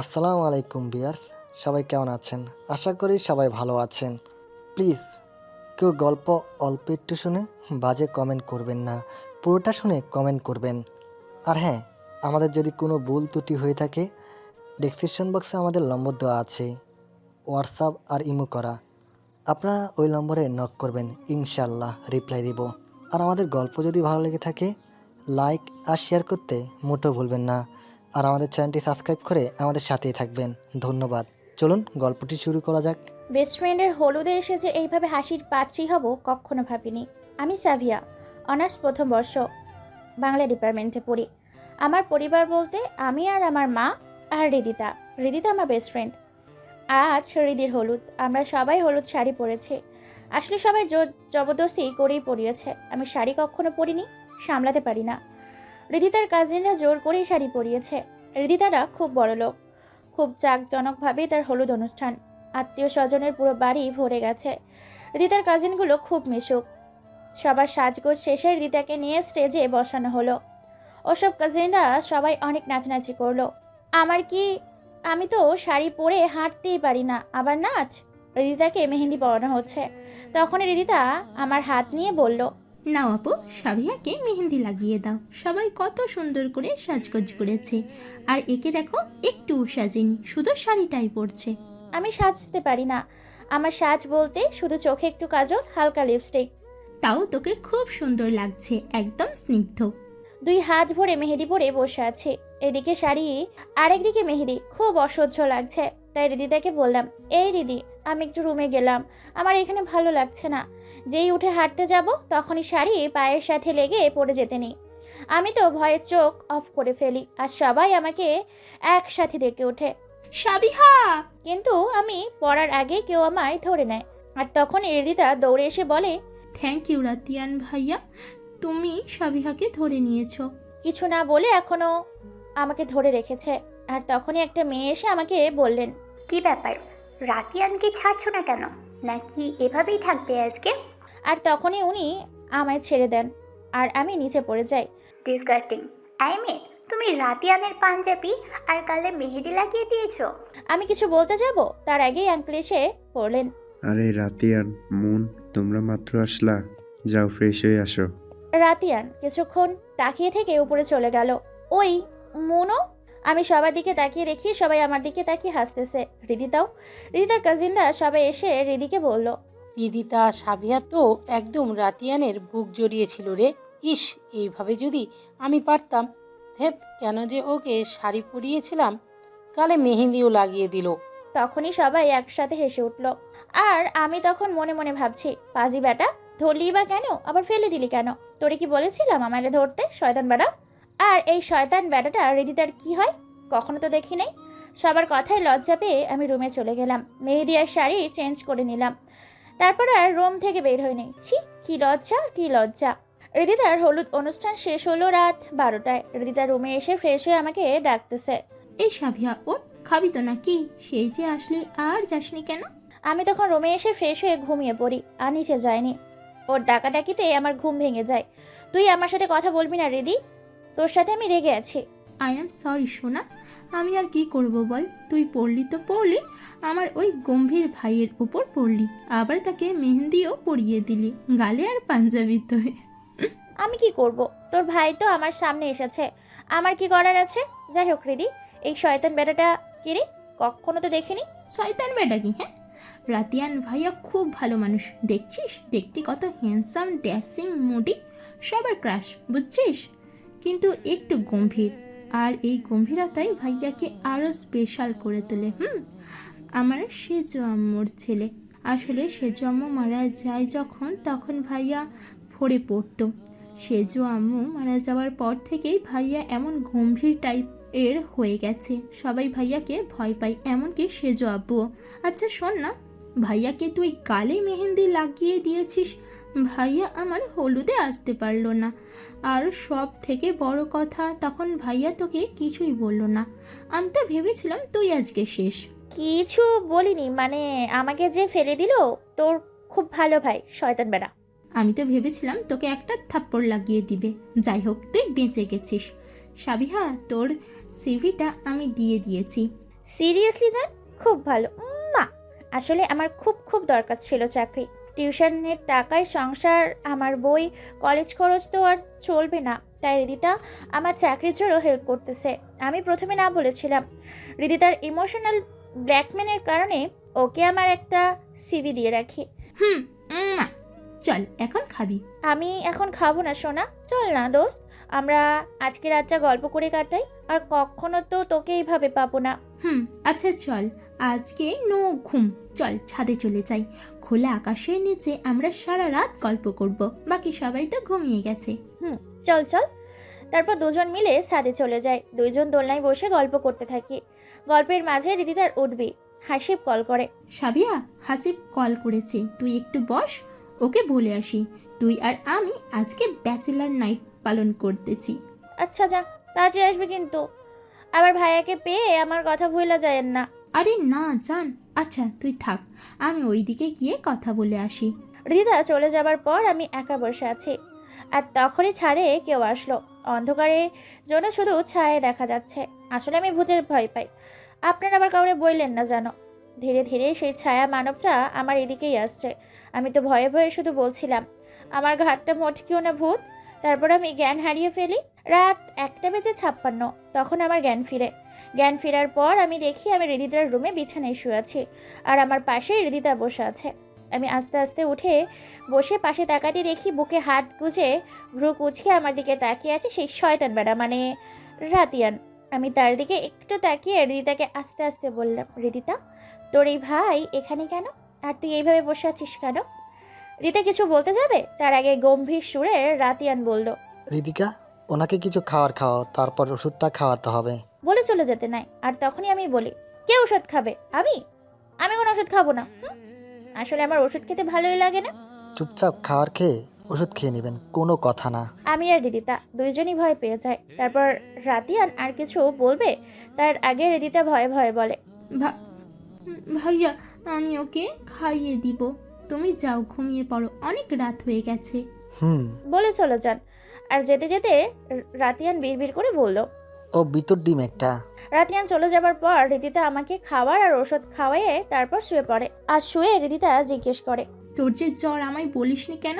আসসালামু আলাইকুম ভিউয়ার্স, সবাই কেমন আছেন? আশা করি সবাই ভালো আছেন। প্লিজ কেউ গল্প অল্প একটু শুনে বাজে কমেন্ট করবেন না, পুরোটা শুনে কমেন্ট করবেন। আর হ্যাঁ, আমাদের যদি কোনো ভুল ত্রুটি হয়ে থাকে, ডেসক্রিপশন বক্সে আমাদের নম্বর দেওয়া আছে, হোয়াটসঅ্যাপ আর ইমো করা। আপনারা ওই নম্বরে নক করবেন, ইনশাল্লাহ রিপ্লাই দিব। আর আমাদের গল্প যদি ভালো লেগে থাকে, লাইক আর শেয়ার করতে মোটেও ভুলবেন না। আর আমাদের চ্যানেলটি সাবস্ক্রাইব করে আমাদের সাথেই থাকবেন। ধন্যবাদ। চলুন গল্পটি শুরু করা যাক। বেস্ট ফ্রেন্ডের হলুদে এসে যে এইভাবে হাসির পাত্রী হব কখনো ভাবিনি। আমি সাভিয়া, অনার্স প্রথম বর্ষ, বাংলা ডিপার্টমেন্টে পড়ি। আমার পরিবার বলতে আমি আর আমার মা আর রিদিতা। রিদিতা আমার বেস্ট ফ্রেন্ড। আজ রিদির হলুদ, আমরা সবাই হলুদ শাড়ি পরেছি। আসলে সবাই জবরদস্তি করেই পরিয়েছে। আমি শাড়ি কখনো পরিনি, সামলাতে পারি না। রিদিতার কাজিনরা জোর করেই শাড়ি পরিয়েছে। রিদিতারা খুব বড় লোক, খুব জাঁকজনকভাবে তার হলুদ অনুষ্ঠান। আত্মীয় স্বজনের পুরো বাড়ি ভরে গেছে। রিদিতার কাজিনগুলো খুব মিশুক। সবার সাজগোজ শেষে রিদিতাকে নিয়ে স্টেজে বসানো হলো। ওসব কাজিনরা সবাই অনেক নাচানাচি করলো। আমার কি, আমি তো শাড়ি পরে হাঁটতেই পারি না, আবার নাচ। রিদিতাকে মেহেন্দি পরানো হচ্ছে। তখনই রিদিতা আমার হাত নিয়ে বলল, নাও আপু, সাবিয়াকে মেহেন্দি লাগিয়ে দাও। সবাই কত সুন্দর করে সাজগোজ করেছে, আর একে দেখো একটুও সাজেনি, শুধু শাড়িটাই পরছে। আমি সাজতে পারি না। আমার সাজ বলতে শুধু চোখে একটু কাজল, হালকা লিপস্টিক। তাও তোকে খুব সুন্দর লাগছে, একদম স্নিগ্ধ। দুই হাত ভরে মেহেদি পরে বসে আছে। এদিকে শাড়ি আর একদিকে মেহেদি, খুব অসহ্য লাগছে। তাই রিদিতাকে বললাম, এই রিদি, আমি একটু রুমে গেলাম, আমার এখানে ভালো লাগছে না। যেই উঠে হাঁটতে যাব তখনই শাড়ি পায়ের সাথে লেগে পড়ে যেতে নেই। আমি তো ভয়ে চোখ অফ করে ফেলি, আর সবাই আমাকে একসাথে ডেকে ওঠে। সাবিহা! কিন্তু আমি পড়ার আগে কেউ আমায় ধরে নেয়। আর তখন রিদিতা দৌড়ে এসে বলে, থ্যাংক ইউ রাতিয়ান ভাইয়া, তুমি সাবিহাকে ধরে নিয়েছো। কিছু না বলে এখনো আমাকে ধরে রেখেছে। আর তখনই একটা মেয়ে এসে আমাকে বললেন, কি ব্যাপার, রাতিয়ানকে ছাড়ছো না কেন? নাকি এভাবেই থাকবে আজকে? আর তখনই উনি আমায় ছেড়ে দেন আর আমি নিচে পড়ে যাই। ডিসগাস্টিং। আই মেয়ে, তুমি রাতিয়ানের পাঞ্জাবি আর গালে মেহেদি লাগিয়ে দিয়েছো? আমি কিছু বলতে যাব, তার আগেই আঙ্কেল এসে পড়লেন। আরে রাতিয়ান, মুন, তোমরা মাত্র আসলা, যাও ফ্রেশ হয়ে আসো। রাতিয়ান কিছুক্ষণ তাকিয়ে থেকে উপরে চলে গেল। ওই মুনো, আমি সবার দিকে তাকিয়ে দেখি সবাই আমার দিকে তাকিয়ে হাসতেছে। রিদিতার কাজিনরা সবাই এসে রিদিকে বলল, রিদিতা সাবিয়া তো একদম রাতিয়ানের বুক জড়িয়েছিল রে। ইস, এইভাবে যদি আমি পারতাম। ধেত, কেন যে ওকে শাড়ি পরিয়েছিলাম, গালে মেহেন্দিও লাগিয়ে দিল। তখনই সবাই একসাথে হেসে উঠল। আর আমি তখন মনে মনে ভাবছি, পাজি বেটা, ধরলি বা কেন, আবার ফেলে দিলি কেন? তোরে কি বলেছিলাম আমারে ধরতে, শয়তান বেটা? আর এই শয়তান বেটাটা রিদিতার কি হয় কখনো তো দেখি নাই। সবার কথায় লজ্জা পেয়ে আমি রুমে চলে গেলাম। মেহেদি আর শাড়ি চেঞ্জ করে নিলাম। তারপর আর রুম থেকে বের হয়নি। ছি, কি লজ্জা, কি লজ্জা। রিদিতার হলুদ অনুষ্ঠান শেষ হলো রাত 12টায়। রিদিতার রুমে এসে ফ্রেশ হয়ে আমাকে ডাকতেছে। এই সাবিহা, ওর খাবি তো নাকি? সেই যে আসলি আর যাসনি কেন? আমি তখন রুমে এসে ফ্রেশ হয়ে ঘুমিয়ে পড়ি, আর নিচে যাইনি। ওর ডাকাডাকিতে আমার ঘুম ভেঙে যায়। তুই আমার সাথে কথা বলবি না রিদি, তোর সাথে আমি রেগে আছি। আই এম সরি সোনা, আমি আর কি করব বল। তুই পড়লি তো পড়লি, আমার ওই গম্ভীর ভাইয়ের উপর পড়লি, আবার তাকে মেহেন্দিও পরিয়ে দিলি, গালে আর পাঞ্জাবিতে। আমি কি করব? তোর ভাই তো আমার সামনে এসেছে, আমার কি করার আছে? যাই হোক রিদি, এই শয়তান বেটাটা কি রে, কখনো তো দেখিনি। শয়তান বেটা কি? হ্যাঁ, রাতিয়ান ভাইয়া খুব ভালো মানুষ, দেখছিস? দেখতে কত হ্যান্ডসাম, ড্যাসিং, মুডি, সবার ক্রাশ, বুঝছিস? কিন্তু একটু গম্ভীর, আর এই গম্ভীরতাই ভাইয়াকে আরও স্পেশাল করে তোলে। আমার সেজো আম্মুর ছেলে। আসলে সেজো আম্মু মারা যায় যখন, তখন ভাইয়া ফোরে পড়তো। সেজো আম্মু মারা যাওয়ার পর থেকেই ভাইয়া এমন গম্ভীর টাইপ এর হয়ে গেছে। সবাই ভাইয়াকে ভয় পায়, এমনকি সেজো আব্বুও। আচ্ছা শোন না, ভাইয়াকে তুই গালে মেহেন্দি লাগিয়ে দিয়েছিস, ভাইয়া আমার হলুদে আসতে পারলো না। আর সব থেকে বড় কথা, তখন ভাইয়া তোকে কিছুই বললো না। আমি তো ভেবেছিলাম তুই আজকে শেষ। কিছু বলিনি, মানে আমাকে যে ফেলে দিল তোর খুব ভালো ভাই, শয়তান বেটা। আমি তো ভেবেছিলাম তোকে একটা থাপ্পড় লাগিয়ে দিবে। যাই হোক, তুই বেঁচে গেছিস। সাবিহা, তোর সিভিটা আমি দিয়ে দিয়েছি। সিরিয়াসলি জান, খুব ভালো। মা, আসলে আমার খুব খুব দরকার ছিল চাকরি। টিউশনের টাকায় সংসার, আমার বই, কলেজ খরচ তো আর চলবে না। তাই রিদিতা আমার চাকরির জন্য হেল্প করতেছে। আমি প্রথমে না বলেছিলাম। রিদিতার ইমোশনাল ব্ল্যাকমেলের কারণে ওকে আমার একটা সিভি দিয়ে রাখি। হুম। মা, চল এখন খাবি। আমি এখন খাবো না সোনা, চল না দোস্ত, আমরা আজকে রাতটা গল্প করে কাটাই। আর কখনো তো তোকে এইভাবে পাবো না। হুম, আচ্ছা চল, আজকে নো ঘুম। চল ছাদে চলে যাই, খোলা আকাশের নিচে আমরা সারা রাত গল্প করব। বাকি সবাই তো ঘুমিয়ে গেছে। চল চল। তারপর দুজন মিলে ছাদে চলে যায়। দুইজন দোলনায় বসে গল্প করতে থাকি। গল্পের মাঝে রিদিতার উঠবি হাসিব কল করে। সাবিয়া, হাসিব কল করেছে, তুই একটু বস, ওকে বলে আসি তুই আর আমি আজকে ব্যাচেলার নাইট পালন করতেছি। আচ্ছা যা, তাড়াতাড়ি আসবে কিন্তু। আবার ভাইয়াকে পেয়ে আমার কথা ভুলে যায়েন না। আরে না জান, আচ্ছা তুই থাক, আমি ওইদিকে গিয়ে কথা বলে আসি। রিদিতা চলে যাবার পর আমি একা বসে আছি। আর তখনই ছাদে কেউ আসলো। অন্ধকারের জন্য শুধু ছায়া দেখা যাচ্ছে। আসলে আমি ভূতের ভয় পাই। আপনারা আবার কাউরে বললেন না জানো। ধীরে ধীরে সেই ছায়া মানবটা আমার এদিকেই আসছে। আমি তো ভয়ে ভয়ে শুধু বলছিলাম, আমার ঘাটটা মটকিও না ভূত। তারপর আমি জ্ঞান হারিয়ে ফেলি। রাত 1:56। তখন আমার জ্ঞান ফিরে। জ্ঞান ফেরার পর আমি দেখি আমি রিদিতার রুমে বিছানায় শুয়ে আছি। আর আমার পাশেই রিদিতা বসে আছে। আমি আস্তে আস্তে উঠে বসে পাশে তাকাতে দেখি বুকে হাত গুজে ভ্রু কুচকে আমার দিকে তাকিয়ে আছে সেই শয়তান বেড়া, মানে রাতিয়ান। আমি তার দিকে একটু তাকিয়ে রিদিতাকে আস্তে আস্তে বললাম, রিদিতা, তোর এই ভাই এখানে কেন? আর তুই এইভাবে বসে আছিস কেন? রিদিতা কিছু বলতে যাবে তার আগে গম্ভীর সুরে রাতিয়ান বলল, রিদিকা, ওনাকে কিছু খাওয়াও, তারপর ওষুধটা খাওয়াতে হবে। বলে চলে যেতে নাই। আর তখনই আমি বলি, কে ওষুধ খাবে? আমি আমি কোনো ওষুধ খাবো না। আসলে আমার ওষুধ খেতে ভালোই লাগে না। চুপচাপ খাওয়ার খেয়ে ওষুধ খেয়ে নেবেন, কোনো কথা না। আমি আর রিদিতা দুইজনই ভয় পেয়ে যায়। তারপর রাতিয়ান আর কিছু বলবে তার আগে রিদিতা ভয়ে ভয়ে বলে, ভাইয়া, আমি ওকে খাইয়ে দিব, তুমি যাও ঘুমিয়ে পড়ো, অনেক রাত হয়ে গেছে। বলে চলে যান। আর যেতে যেতে রাতিয়ান বিড়বিড় করে বলল, ও বিতর ডিম একটা। রাতিয়ান চলে যাবার পর রিদিতা আমাকে খাবার আর ওষুধ খাওয়াইয়ে তারপর শুয়ে পড়ে। আর শুয়ে রিদিতা জিজ্ঞেস করে, তোর যে জ্বর, আমায় বলিসনি কেন?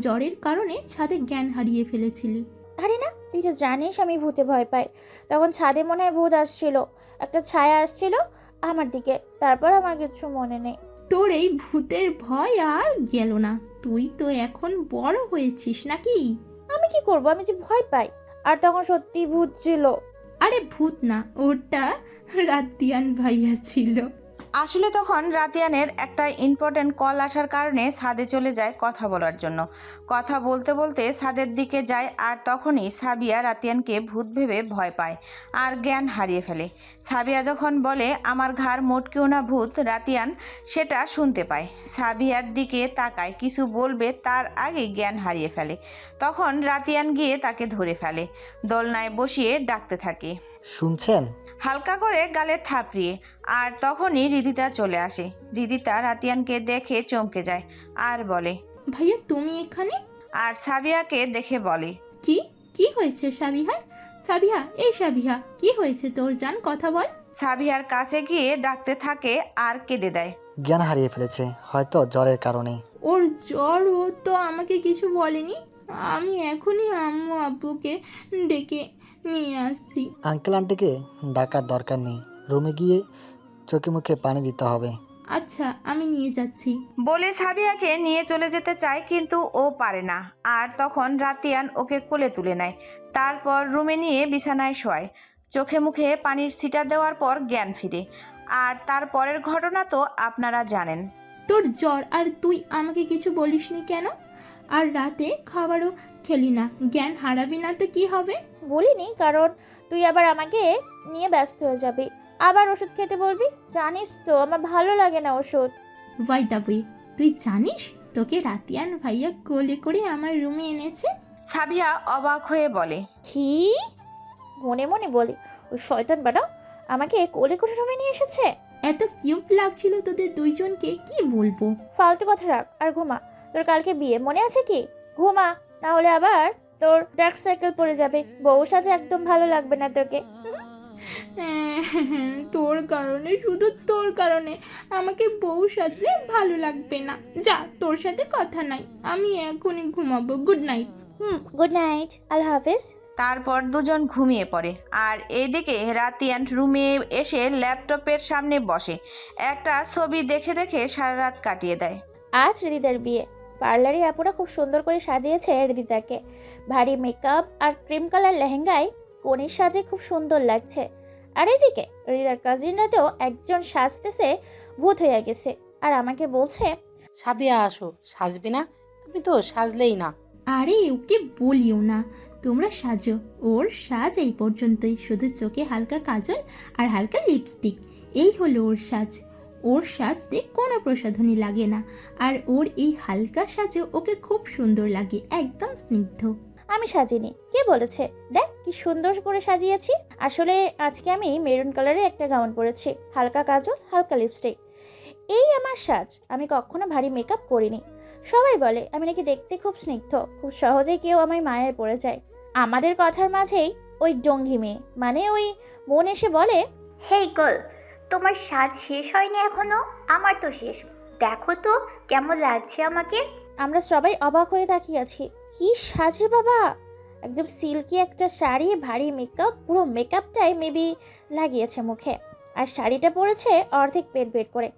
জ্বরের কারণে ছাদে জ্ঞান হারিয়ে ফেলেছিলি। আরে না, তুই তো জানিস আমি ভূতে ভয় পাই। তখন ছাদে মনে হয় ভূত আসছিল, একটা ছায়া আসছিল আমার দিকে। তারপর আমার কিছু মনে নেই। তোর এই ভূতের ভয় আর গেল না, তুই তো এখন বড় হয়েছিস নাকি? আমি কি করব, আমি যে ভয় পাই। আর তখন সত্যি ভূত ছিল। আরে ভূত না, ওটা রাতিয়ান ভাইয়া ছিল। আসলে তখন রাতিয়ানের একটা ইম্পর্ট্যান্ট কল আসার কারণে ছাদে চলে যায় কথা বলার জন্য। কথা বলতে বলতে ছাদের দিকে যায়, আর তখনই সাবিয়া রাতিয়ানকে ভূত ভেবে ভয় পায় আর জ্ঞান হারিয়ে ফেলে। সাবিয়া যখন বলে আমার ঘাড় মোটকেও না ভূত, রাতিয়ান সেটা শুনতে পায়। সাবিয়ার দিকে তাকায়, কিছু বলবে তার আগেই জ্ঞান হারিয়ে ফেলে। তখন রাতিয়ান গিয়ে তাকে ধরে ফেলে, দোলনায় বসিয়ে ডাকতে থাকে, শুনছেন? হালকা করে গালে থাপড়িয়ে। আর তখনই রিদিতা চলে আসে। রিদিতা রাতিয়ানকে দেখে চমকে যায় আর বলে, ভাইয়া তুমি এখানে? আর সাবিয়াকে দেখে বলে, কি কি হয়েছে সাবিহার? সাবিহা, এই সাবিহা, কি হয়েছে তোর? জান, কথা বল। সাবিয়ার কাছে গিয়ে ডাকতে থাকে আর কেঁদে দেয়। জ্ঞান হারিয়ে ফেলেছে, হয়তো জ্বরের কারণে। ওর জ্বর, ও তো আমাকে কিছু বলেনি। আমি এখনই আম্মু আব্বুকে ডেকে নিয়ে আসছি। আঙ্কেল আন্টিকে ডাকার দরকার নেই, রুমে গিয়ে চোখে মুখে পানি দিতে হবে। আচ্ছা, আমি নিয়ে যাচ্ছি। বলে সাবিয়াকে নিয়ে চলে যেতে চায়, কিন্তু ও পারে না। আর তখন রাতিয়ান ওকে কোলে তুলে নেয়, তারপর রুমে নিয়ে বিছানায় শোয়। চোখে মুখে পানির ছিটা দেওয়ার পর জ্ঞান ফিরে। আর তার পরের ঘটনা তো আপনারা জানেন। তোর জ্বর আর তুই আমাকে কিছু বলিসনি কেন? আর রাতে খাবারও খেলি না, জ্ঞান হারাবি না তো কি হবে? বলিনি, কারণ তুই আবার আমাকে নিয়ে ব্যস্ত হয়ে যাবি, আবার ওষুধ খেতে বলবি। জানিস তো আমার ভালো লাগে না ওষুধ। ওয়াই দাবি, তুই জানিস তোকে রাতিয়ান ভাইয়া কোলে করে আমার রুমে এনেছে? সাবিয়া অবাক হয়ে বলে, কি? মনে মনে বলি, ওই শয়তান বেটা আমাকে কোলে করে রুমে নিয়ে এসেছে। এত কিউট লাগছিল তোদের দুইজনকে, কি বলবো। ফালতু কথা রাখ আর ঘুমা। তোর কালকে বিয়ে, মনে আছে কি? ঘুমা, না হলে আবার তোর ডার্ক সার্কেল পড়ে যাবে। বউ সাজে একদম ভালো লাগবে না তোকে। তোর কারণে, শুধু তোর কারণে আমাকে বউ সাজলে ভালো লাগবে না। যা, তোর সাথে কথা নাই, আমি এখনই ঘুমাবো। Good night. গুড নাইট, আল্লাহ হাফিজ। তারপর দুজন ঘুমিয়ে পড়ে। আর এইদিকে রাতিয়ান রুমে এসে ল্যাপটপের সামনে বসে, একটা ছবি দেখে দেখে সারা রাত কাটিয়ে দেয়। আজ হৃদিতার বিয়ে। পার্লারে আপুরা খুব সুন্দর করে সাজিয়েছে হৃদিতাকে। ভারী মেকআপ আর ক্রিম কালার লেহেঙ্গায় কনের সাজে খুব সুন্দর লাগছে। আর এদিকে হৃদিতার কাজিনরাতেও একজন সাজতেছে ভূত হয়ে গেছে, আর আমাকে বলছে সাবিয়া আসো, সাজবে না? তুমি তো সাজলেই না। আরে ওকে বলিও না, তোমরা সাজো। ওর সাজ এই পর্যন্তই, শুধু চোখে হালকা কাজল আর হালকা লিপস্টিক, এই হলো ওর সাজ। ওর সাজতে কোনো প্রসাধনী লাগে না, আর ওর এই হালকা সাজে ওকে খুব সুন্দর লাগে, একদম স্নিগ্ধ। আমি সাজিনি, কে বলেছে? দেখ কি সুন্দর করে সাজিয়েছি। আসলে আজকে আমি মেরুন কালারের একটা গাউন পরেছি, হালকা কাজল, হালকা লিপস্টিক, এই আমার সাজ। আমি কখনো ভারী মেকআপ করিনি। সবাই বলে আমি নাকি দেখতে খুব স্নিগ্ধ, খুব সহজেই কেউ আমায় মায়ায় পড়ে যায়। আমাদের কথার মাঝেই ওই ডঙ্গি মেয়ে, মানে ওই মন এসে বলে, হেই গার্ল, তোমার সাজ শেষ হয়নি এখনো? আমার তো শেষ। দেখো তো কেমন লাগছে আমাকে। আমরা সবাই অবাক হয়ে তাকিয়ে আছি। কি সাজে বাবা! একদম সিল্কি একটা শাড়ি, ভারী মেকআপ, পুরো মেকআপটাই মেবি লাগিয়েছে মুখে, আর শাড়িটা পরেছে অর্ধেক পেট বের করে।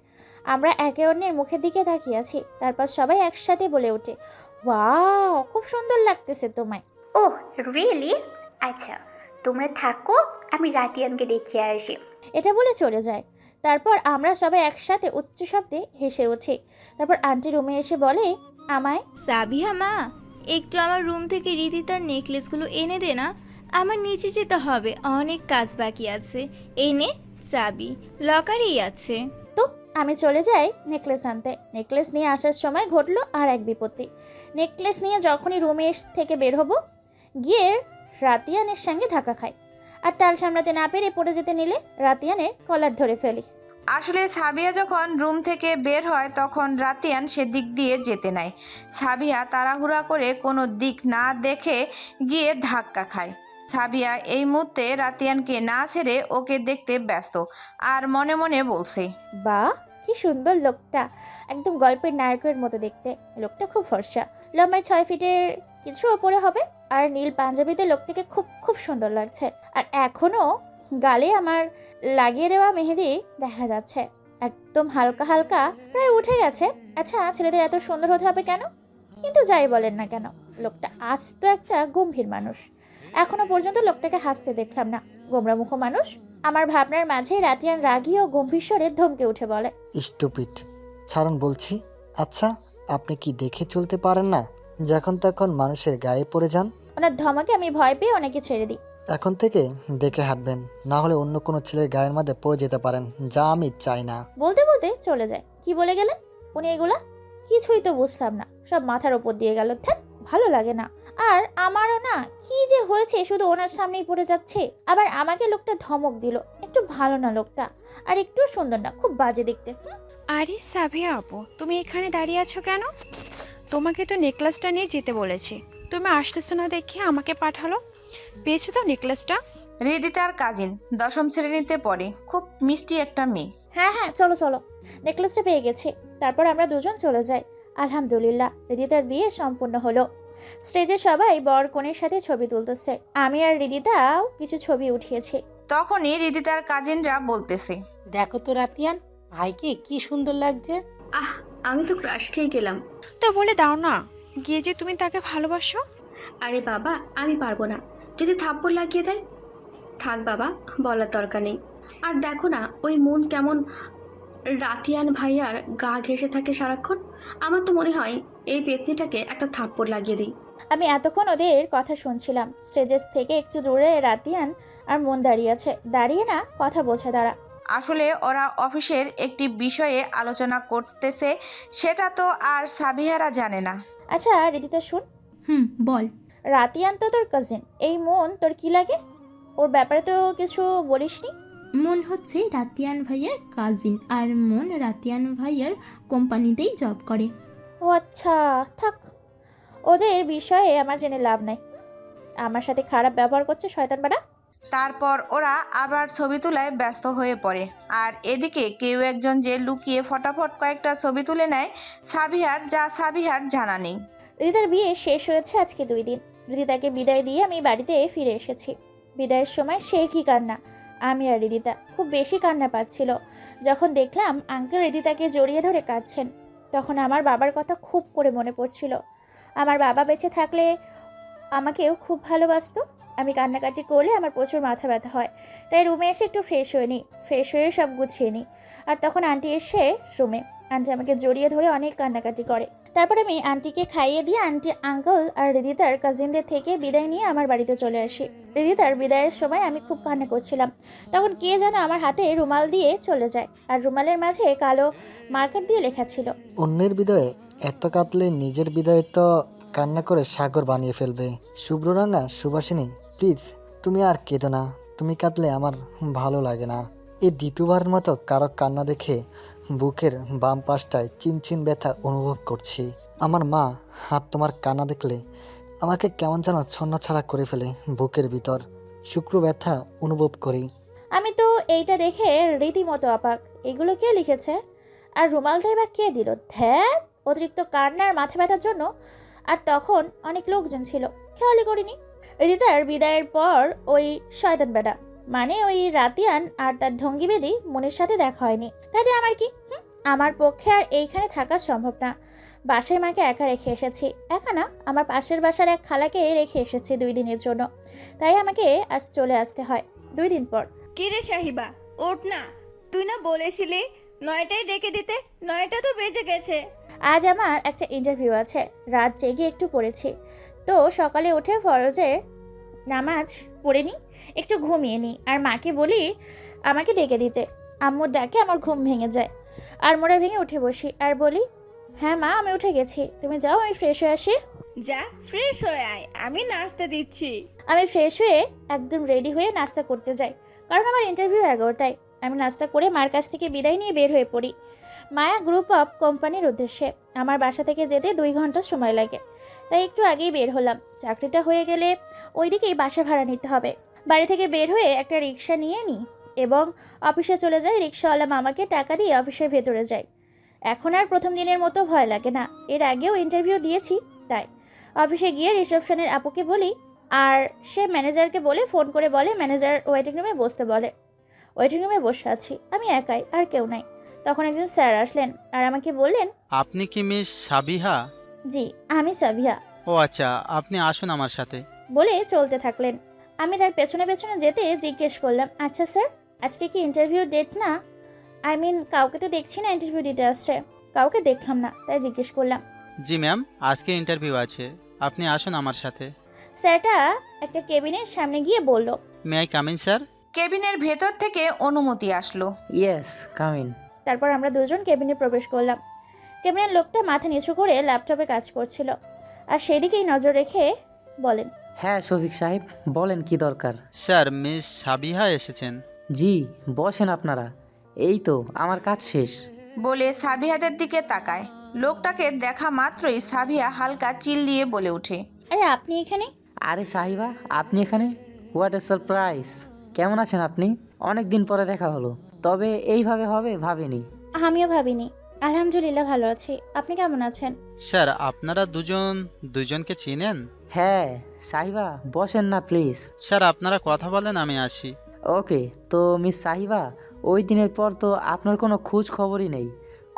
আমরা একে অন্যের মুখের দিকে তাকিয়ে আছি। তারপর সবাই একসাথে বলে ওঠে, ওয়াও, খুব সুন্দর লাগতেছে তোমায়। Oh really? আচ্ছা তোমরা থাকো, আমি রাতিয়ানকে দেখিয়ে আসি। এটা বলে চলে যায়। তারপর আমরা সবাই একসাথে উচ্চ শব্দে হেসে উঠি। তারপর আন্টি রুমে এসে বলে আমায়, সাবিহা মা, একটু আমার রুম থেকে রীতিতার নেকলেসগুলো এনে দে না, আমার নিচে যেতে হবে, অনেক কাজ বাকি আছে। এনে চাবি লকারেই আছে। তো আমি চলে যাই নেকলেস আনতে। নেকলেস নিয়ে আসার সময় ঘটলো আর এক বিপত্তি। নেকলেস নিয়ে যখনই রুমে থেকে বের হব, গিয়ে রাতিয়ানের সঙ্গে ধাক্কা খাই, আর টাল সামলাতে না পেরে পড়ে যেতে নিলে রাতিয়ানের কলার ধরে ফেলি। আসলে সাবিয়া যখন রুম থেকে বের হয় তখন রাতিয়ান সেদিক দিয়ে যেতে নেয়। সাবিয়া তাড়াহুড়া করে কোনো দিক না দেখে গিয়ে ধাক্কা খায়। সাবিয়া এই মুহূর্তে রাতিয়ানকে না ছেড়ে ওকে দেখতে ব্যস্ত, আর মনে মনে বলছে, বাহ, কি সুন্দর লোকটা, একদম গল্পের নায়কের মতো দেখতে। লোকটা খুব ফর্সা, লম্বায় 6 ফিটের কিছু ওপরে হবে, আর নীল পাঞ্জাবিতে লোকটাকে খুব খুব সুন্দর লাগছে। আর এখনো গালে আমার লাগিয়ে দেওয়া মেহেদি দেখা যাচ্ছে, একদম হালকা হালকা প্রায় উঠে গেছে। আচ্ছা, ছেলেদের এত সুন্দর হতে হবে কেন? কিন্তু যাই বলেন না কেন, লোকটা আজ তো একটা গম্ভীর মানুষ। এখনো পর্যন্ত লোকটাকে হাসতে দেখলাম না, গোমরামুখ মানুষ। আমার ভাবনার মাঝে রাতিয়ান রাগী ও গম্ভীর স্বরে ধমকে উঠে বলে, স্টুপিড, ছাড়ুন বলছি। আচ্ছা, আপনি কি দেখে চলতে পারেন না? যখন তখন মানুষের গায়ে পড়ে যান। ওনার ধমকে আমি ভয় পেয়ে ওনাকে ছেড়ে দিই। এখন থেকে দেখে হাঁটবেন, না হলে অন্য কোনো ছেলের গায়ের মধ্যে পড়ে যেতে পারেন, যা আমি চাই না। বলতে বলতে চলে যায়। কি বলে গেলেন উনি এগুলা? কিছুই তো বুঝলাম না, সব মাথার ওপর দিয়ে গেল। ধ্যাৎ, ভালো লাগে না। আর আমারও না কি যে হয়েছে, শুধু ওনার সামনেই পড়ে যাচ্ছে। আবার আমাকে লোকটা ধমক দিল, একটু ভালো না লোকটা, আর একটু সুন্দর না, খুব বাজে দেখতে। আরে সাবিয়া আপু, তুমি এখানে দাঁড়িয়ে আছো কেন? তোমাকে তো নেকলেসটা নিয়ে যেতে বলেছি, তুমি আসতেছো না দেখে আমাকে পাঠালো। পেয়েছো তো নেকলেসটা? হৃদিতার কাজিন, 10ম শ্রেণীতে পড়ে, খুব মিষ্টি একটা মেয়ে। হ্যাঁ হ্যাঁ, চলো চলো, নেকলেসটা পেয়ে গেছি। তারপর আমরা দুজন চলে যাই। আলহামদুলিল্লাহ, হৃদিতার বিয়ে সম্পূর্ণ হলো। স্টেজে সবাই বর কনের সাথে ছবি তুলতেছে। আমি আর হৃদিতাও কিছু ছবি উঠিয়েছি। তখনই হৃদিতার কাজিনরা বলতেছে, দেখো তো রাতিয়ান, ভাইকে কি সুন্দর লাগছে। আহ, আমি তো ক্রাশ খেয়ে গেলাম। তো বলে দাও না, গিয়ে যে তুমি তাকে ভালোবাসো। আরে বাবা, আমি পারবো না, যদি থাপ্পড় লাগিয়ে দেয়। থাক বাবা, বলার দরকার নেই। আর দেখো না, ওই মন কেমন রাতিয়ান ভাইয়ার গা ঘেঁষে থাকে সারাক্ষণ। আমার তো মনে হয় এই পেতনিটাকে একটা থাপ্পড় লাগিয়ে দিই। আমি এতক্ষণ ওদের কথা শুনছিলাম। স্টেজের থেকে একটু দূরে রাতিয়ান আর মন দাঁড়িয়ে আছে। দাঁড়িয়ে না, কথা বলছে দাঁড়া। আসলে ওরা অফিসের একটি বিষয়ে আলোচনা করতেছে, সেটা তো আর সাবিহারা জানে না। আচ্ছা হৃদিতা, শুন। বল। রাতিয়ান তো তোর কাজিন, এই মন তোর কি লাগে? ওর ব্যাপারে তো কিছু বলিসনি। মন হচ্ছে রাতিয়ান ভাইয়ার কাজিন, আর মন রাতিয়ান ভাইয়ার কোম্পানিতেই জব করে। ও আচ্ছা, থাক, ওদের বিষয়ে আমার জেনে লাভ নাই। আমার সাথে খারাপ ব্যবহার করছে শয়তান বাড়া। তারপর ওরা আবার ছবি তোলায় ব্যস্ত হয়ে পড়ে। আর এদিকে কেউ একজন যে লুকিয়ে ফটাফট কয়েকটা ছবি তুলে নেয় সাবিহার, যা সাবিহার জানা নেই। রিদিতার বিয়ে শেষ হয়েছে আজকে 2 দিন। রিদিতাকে বিদায় দিয়ে আমি বাড়িতে ফিরে এসেছি। বিদায়ের সময় সে কি কান্না! আমি আর রিদিতা খুব বেশি কান্না পাচ্ছিল। যখন দেখলাম আঙ্কেল রিদিতাকে জড়িয়ে ধরে কাঁদছেন, তখন আমার বাবার কথা খুব করে মনে পড়ছিল। আমার বাবা বেঁচে থাকলে আমাকেও খুব ভালোবাসতো। আমি কান্নাকাটি করলে আমার প্রচুর মাথা ব্যথা হয়, তাই রুমে এসে একটু ফ্রেশ হয়ে নিই। ফ্রেশ হয়ে সব গুছিয়ে নিই। আর তখন আন্টি এসে রুমে, আন্টি আমাকে জড়িয়ে ধরে অনেক কান্নাকাটি করে। তারপর আমি আন্টিকে খাইয়ে দিয়ে আন্টি, আঙ্কেল আর রিদিতার কাজিনদের থেকে বিদায় নিয়ে আমার বাড়িতে চলে আসি। রিদিতার বিদায়ের সময় আমি খুব কান্না করছিলাম। তখন কে যেন আমার হাতে রুমাল দিয়ে চলে যায়, আর রুমালের মাঝে কালো মার্কার দিয়ে লেখা ছিল, অন্যের বিদায়ে এত কাঁদলে নিজের বিদায়ে তো কান্না করে সাগর বানিয়ে ফেলবে। শুভ্ররাঙা সুবাসিনী, প্লিজ তুমি আর কেঁদো না। তুমি কাঁদলে আমার ভালো লাগে না। এই দ্বিতীয়বারের মতো কারো কান্না দেখে বুকের বাম পাশটায় চিনচিন ব্যথা অনুভব করছি। আমার মা হাত তোমার কান্না দেখলে আমাকে কেমন যেন ছন্নছাড়া করে ফেলে বুকের ভিতর। শুক্র ব্যথা অনুভব করি। আমি তো এইটা দেখে রীতিমতো অবাক। এগুলো কে লিখেছে? আর রুমালটাই বা কে দিল? ধ্যাত, অতিরিক্ত কান্নার মাথা ব্যথার জন্য। আর তখন অনেক লোকজন ছিল, খেয়ালই করিনি। রিদিতার বিদায়ের পর ওই শয়তান বেটা, মানে ওই রাতিয়ান আর তার ঢঙ্গিবেদি মনের সাথে দেখা হয়নি। তাতে আমার কি? আমার পক্ষে আর এইখানে থাকা সম্ভব না। বাসায় মাকে একা রেখে এসেছি। একা না, আমার পাশের বাসার এক খালাকে রেখে এসেছি 2 দিনের জন্য। তাই আমাকে আজ চলে আসতে হয় 2 দিন পর। কি রে সাহিবা, ওঠ না। তুই না বলেছিলি 9টায় ডেকে দিতে, 9টা তো বেজে গেছে। আজ আমার একটা ইন্টারভিউ আছে। রাত জেগে একটু পড়েছি, তো সকালে উঠে ফরজের নামাজ পড়ে নিই, একটু ঘুমিয়ে নিই, আর মাকে বলি আমাকে ডেকে দিতে। আম্মুর ডাকে আমার ঘুম ভেঙে যায়, আর মোড়া ভেঙে উঠে বসি আর বলি, হ্যাঁ মা আমি উঠে গেছি, তুমি যাও, আমি ফ্রেশ হয়ে আসি। যা ফ্রেশ হয়ে আয়, আমি নাস্তা দিচ্ছি। আমি ফ্রেশ হয়ে একদম রেডি হয়ে নাস্তা করতে যাই, কারণ আমার ইন্টারভিউ 11টায়। আমি নাস্তা করে মার কাছ থেকে বিদায় নিয়ে বের হয়ে পড়ি মায়া গ্রুপ অফ কোম্পানির উদ্দেশ্যে। আমার বাসা থেকে যেতে 2 ঘন্টা সময় লাগে, তাই একটু আগেই বের হলাম। চাকরিটা হয়ে গেলে ওইদিকেই বাসা ভাড়া নিতে হবে। বাড়ি থেকে বের হয়ে একটা রিক্সা নিয়ে নিই এবং অফিসে চলে যাই। রিক্সাওয়ালা মামাকে টাকা দিয়ে অফিসের ভেতরে যাই। এখন আর প্রথম দিনের মতো ভয় লাগে না, এর আগেও ইন্টারভিউ দিয়েছি তাই। অফিসে গিয়ে রিসেপশনের আপুকে বলি, আর সে ম্যানেজারকে বলে ফোন করে বলে ম্যানেজার ওয়েটিং রুমে বসতে বলে। ওয়েটিং রুমে বসে আছি, আমি একাই, আর কেউ নাই। তখন একজন স্যার আসলেন আর আমাকে বললেন, আপনি কি মিস সাবিহা? জি আমি সাবিহা। ও আচ্ছা, আপনি আসুন আমার সাথে। বলে চলতে থাকলেন। আমি তার পেছনে পেছনে যেতে জিজ্ঞেস করলাম, আচ্ছা স্যার, আজকে কি ইন্টারভিউ ডেট না? আই মিন কাউকে তো দেখছি না ইন্টারভিউ দিতে আসছে। কাউকে দেখলাম না, তাই জিজ্ঞেস করলাম। জি ম্যাম, আজকে ইন্টারভিউ আছে, আপনি আসুন আমার সাথে। স্যারটা একটা কেবিনের সামনে গিয়ে বলল, may I come in sir? কেবিনের ভেতর থেকে অনুমতি আসলো। Yes, come in. তারপর আমরা দুজন কেবিনে প্রবেশ করলাম। কেবিনের লোকটা মাথা নিচু করে ল্যাপটপে কাজ করছিল, আর সেদিকেই নজর রেখে বলেন, হ্যাঁ শফিক সাহেব, বলেন কি দরকার? স্যার, মিস সাবিহা এসেছেন। জি, বসেন আপনারা, এই তো আমার কাজ শেষ। বলে সাবিহাদের দিকে তাকায়। লোকটাকে দেখা মাত্রই সাবিহা হালকা চিল দিয়ে বলে ওঠে, আরে আপনি এখানে? আরে সাহিবা, আপনি এখানে? What a surprise! কেমন আছেন আপনি? অনেক দিন পরে দেখা হলো, তবে এইভাবে হবে ভাবিনি। আমিও ভাবিনি। আলহামদুলিল্লাহ ভালো আছি, আপনি কেমন আছেন? স্যার, আপনারা দুজনকে চিনেন? হ্যাঁ সাহিবা, বসেন না প্লিজ। স্যার, আপনারা কথা বলেন, আমি আসি। ওকে, তো মিস সাহিবা, ওই দিনের পর তো আপনার কোনো খোঁজ খবরই নেই।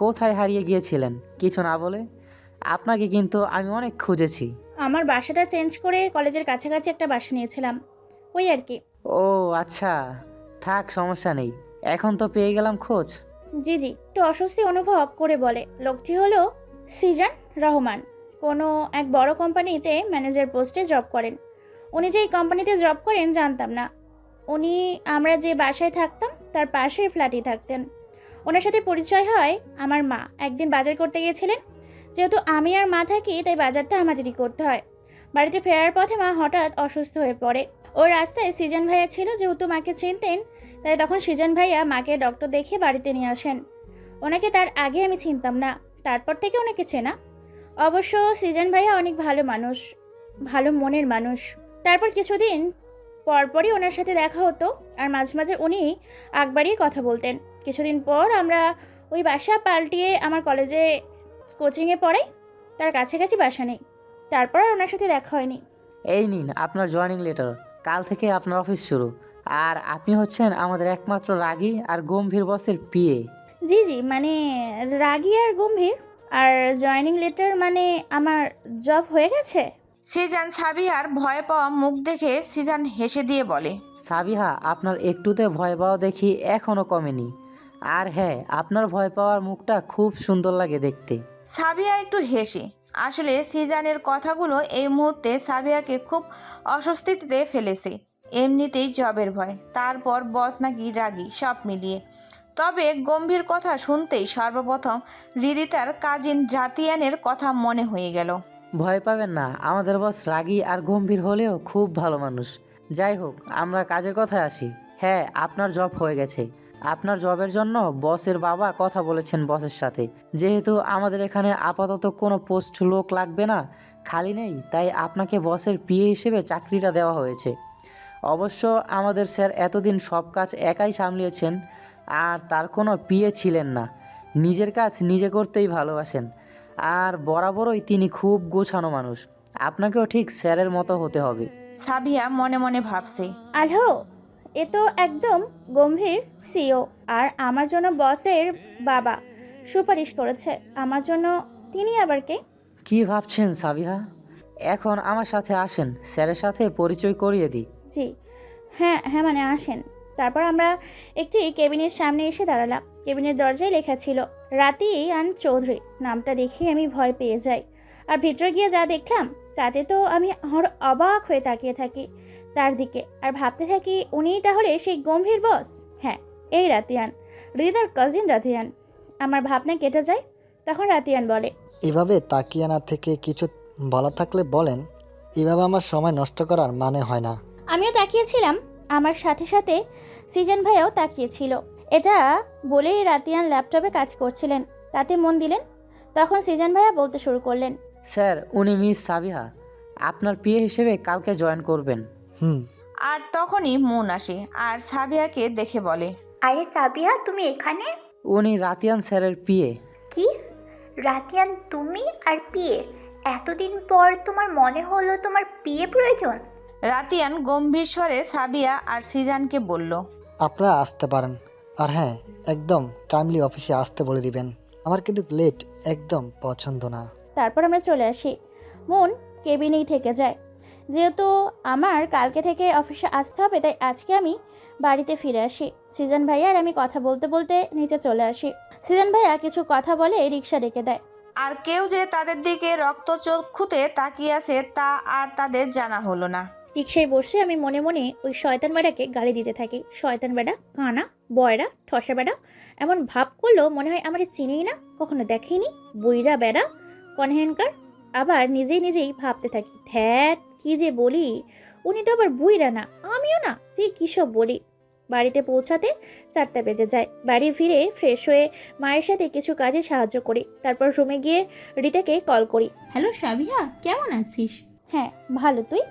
কোথায় হারিয়ে গিয়েছিলেন কিছু না বলে? আপনাকে কিন্তু আমি অনেক খুঁজেছি। আমার বাসাটা চেঞ্জ করে কলেজের কাছাকাছি একটা বাসা নিয়েছিলাম, ওই আর কি। ও আচ্ছা, থাক সমস্যা নেই, এখন তো পেয়ে গেলাম খোঁজ। জি জি, একটু অস্বস্তি অনুভব করে বলে। লোকটি হলো সিজান রহমান, কোনো এক বড় কোম্পানিতে ম্যানেজার পোস্টে জব করেন। উনি যে এই কোম্পানিতে জব করেন জানতাম না। উনি আমরা যে বাসায় থাকতাম তার পাশের ফ্ল্যাটেই থাকতেন। ওনার সাথে পরিচয় হয় আমার মা একদিন বাজার করতে গিয়েছিলেন। যেহেতু আমি আর মা থাকি, তাই বাজারটা আমাদেরই করতে হয়। বাড়িতে ফেরার পথে মা হঠাৎ অসুস্থ হয়ে পড়ে। ওর রাস্তায় সিজন ভাইয়া ছিল, যেহেতু মাকে চিনতেন, তাই তখন সিজন ভাইয়া মাকে ডক্টর দেখিয়ে বাড়িতে নিয়ে আসেন। ওনাকে তার আগে আমি চিনতাম না, তারপর থেকে ওনাকে চেনা। অবশ্য সিজন ভাইয়া অনেক ভালো মানুষ, ভালো মনের মানুষ। তারপর কিছুদিন পরপরই ওনার সাথে দেখা হতো, আর মাঝে মাঝে উনি আগ বাড়িয়ে কথা বলতেন। কিছুদিন পর আমরা ওই বাসা পাল্টিয়ে আমার কলেজে কোচিংয়ে পড়াই, তার কাছাকাছি বাসা নেই। তারপর আর ওনার সাথে দেখা হয়নি। এই নিন আপনার জয়েনিং লেটার। কাল থেকে আপনার অফিস শুরু। আর আপনি হচ্ছেন আমাদের একমাত্র রাগী আর গম্ভীর বসের পিএ। জি জি, মানে রাগী আর গম্ভীর। আর জয়েনিং লেটার মানে আমার জব হয়ে গেছে? সিজান সাবিহার ভয় পাওয়া মুখ দেখে সিজান হেসে দিয়ে বলে, সাবিহা, আপনার একটুতে ভয় পাওয়া দেখি এখনও কমেনি। আর হ্যাঁ, আপনার ভয় পাওয়ার মুখটা খুব সুন্দর লাগে দেখতে। সাবিহা একটু হেসে। আসলে সিজানের কথাগুলো এই মুহূর্তে সাবিহাকে খুব অস্বস্তিতে ফেলেছে। এমনিতেই জবের ভয়, তারপর বস নাকি রাগী, সব মিলিয়ে। তবে গম্ভীর কথা শুনতেই সর্বপ্রথম হৃদিতার কাজিন রাতিয়ানের কথা মনে হয়ে গেল। ভয় পাবেন না, আমাদের বস রাগী আর গম্ভীর হলেও খুব ভালো মানুষ। যাই হোক, আমরা কাজের কথায় আসি। হ্যাঁ, আপনার জব হয়ে গেছে। আপনার জবের জন্য বসের বাবা কথা বলেছেন বসের সাথে। যেহেতু আমাদের এখানে আপাতত কোনো পোস্ট লোক লাগবে না, খালি নেই, তাই আপনাকে বসের পিএ হিসেবে চাকরিটা দেওয়া হয়েছে। অবশ্য আমাদের স্যার এতদিন সব কাজ একাই সামলিয়েছেন, আর তার কোনো পিএ ছিলেন না। নিজের কাজ নিজে করতেই ভালোবাসেন, আর বরাবরই তিনি খুব গোছানো মানুষ। আপনাকেও ঠিক স্যারের মতো হতে হবে। সাবিহা মনে মনে ভাবছে, আলো, এ তো একদম গম্ভীর সিও। আর আমার জন্য বসের বাবা সুপারিশ করেছে, আমার জন্য তিনি আবার কে? কি ভাবছেন সাবিহা? এখন আমার সাথে আসেন, স্যারের সাথে পরিচয় করিয়ে দিই। জি হ্যাঁ হ্যাঁ, মানে আসেন। তারপর আমরা একটি কেবিনের সামনে এসে দাঁড়ালাম। কেবিনের দরজায় লেখা ছিল রাতিয়ান চৌধুরী। নামটা দেখে আমি ভয় পেয়ে যাই। আর ভিতরে গিয়ে যা দেখলাম তাতে তো আমি অবাক হয়ে তাকিয়ে থাকি তার দিকে, আর ভাবতে থাকি উনিই তাহলে সেই গম্ভীর বস। হ্যাঁ, এই রাতিয়ান, হৃদিতার কাজিন রাতিয়ান। আমার ভাবনা কেটে যায়। তখন রাতিয়ান বলে, এভাবে তাকিয়ে না থেকে কিছু বলা থাকলে বলেন। এভাবে আমার সময় নষ্ট করার মানে হয় না। আমিও তাকিয়েছিলাম, আমার সাথে সাথে সিজন ভাইয়াও তাকিয়েছিল। এটা বলেই রাতিয়ান ল্যাপটপে কাজ করছিলেন, তাতে মন দিলেন। তখন সিজন ভাইয়া বলতে শুরু করলেন, স্যার, উনি মিস সাবিহা, আপনার পিএ হিসেবে কালকে জয়েন করবেন। আর তখনই মন আসে আর সাবিহাকে দেখে বলে, আরে সাবিহা, তুমি এখানে? উনি রাতিয়ান স্যারের পিএ। কি? রাতিয়ান তুমি আর পিএ? এতদিন পর তোমার মনে হলো তোমার পিএ প্রয়োজন? রাতিয়ান গম্ভীর স্বরে সাবিয়া আর সিজানকে বলল, আপনারা আসতে পারেন। আর হ্যাঁ, একদম টাইমলি অফিসে আসতে বলে দিবেন। আমার কিন্তু লেট একদম পছন্দ না। তারপর আমরা চলে আসি। মন কেবিনেই থেকে যায়। যেহেতু আমার কালকে থেকে অফিসে আসতে হবে, তাই আজকে আমি বাড়িতে ফিরে আসি। সিজন ভাইয়া আর আমি কথা বলতে বলতে নিচে চলে আসি। সিজন ভাইয়া কিছু কথা বলে রিক্সা ডেকে দেয়। আর কেউ যে তাদের দিকে রক্তচক্ষুতে তাকিয়ে আছে তা আর তাদের জানা হলো না। রিক্সায় বসে আমি মনে মনে ওই শয়তান বেড়াকে গালি দিতে থাকি। শয়তান বেড়া, কানা, বয়রা, ঠসা বেড়া। এমন ভাব করলো মনে হয় আমার চিনিই না, কখনো দেখেনি। বইরা বেড়া, কনহেনকার। আবার নিজেই নিজেই ভাবতে থাকি, ধ্যাত কি যে বলি, উনি তো আবার বুইরা না, আমিও না, যে কিসব বলি। বাড়িতে পৌঁছাতে 4টা বেজে যায়। বাড়ি ফিরে ফ্রেশ হয়ে মায়ের সাথে কিছু কাজে সাহায্য করি। তারপর রুমে গিয়ে রিতাকে কল করি। হ্যালো সাবিহা, কেমন আছিস? হ্যাঁ ভালো, তুই?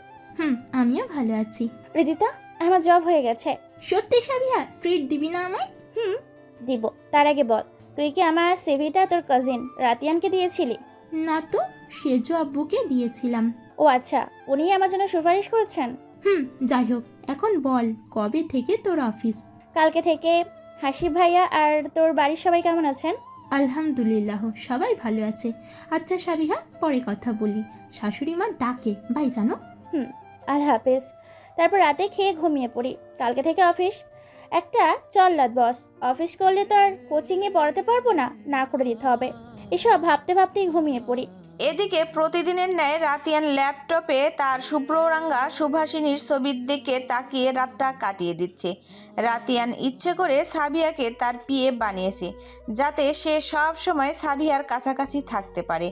আমিও ভালো আছি। রিদিতা, আমার জব হয়ে গেছে। সত্যি সাবিহা, ট্রিট দিবি না আমায়? দিব। তার আগে বল, তুই কি আমার সিভিটা তোর কাজিন রাতিয়ানকে দিয়েছিলি? না তো, সেজো আব্বুকে দিয়েছিলাম। ও আচ্ছা, উনিই আমার জন্য সুপারিশ করেছেন। যাই হোক, এখন বল, কবে থেকে তোর অফিস? কালকে থেকে। হাসিব ভাইয়া আর তোর বাড়ির সবাই কেমন আছেন? আলহামদুলিল্লাহ, সবাই ভালো আছে। আচ্ছা সাবিহা, পরে কথা বলি, শাশুড়ি মা ডাকে, বাই জানো। আল্লাহ হাফেজ। তারপর রাতে খেয়ে ঘুমিয়ে পড়ি। কালকে থেকে অফিস। একটা চল্লাদ বস, অফিস করলে তো আর কোচিংয়ে পড়াতে পারবো না, না করে দিতে হবে। এসব ভাবতে ভাবতেই ঘুমিয়ে পড়ি। এদিকে প্রতিদিনের ন্যায় রাতিয়ান ল্যাপটপে তার শুভ্ররাঙ্গা সুভাষিনীর ছবির দিকে তাকিয়ে রাতটা কাটিয়ে দিচ্ছে। রাতিয়ান ইচ্ছে করে সাবিয়াকে তার পিএ বানিয়েছে, যাতে সে সব সময় সাবিয়ার কাছাকাছি থাকতে পারে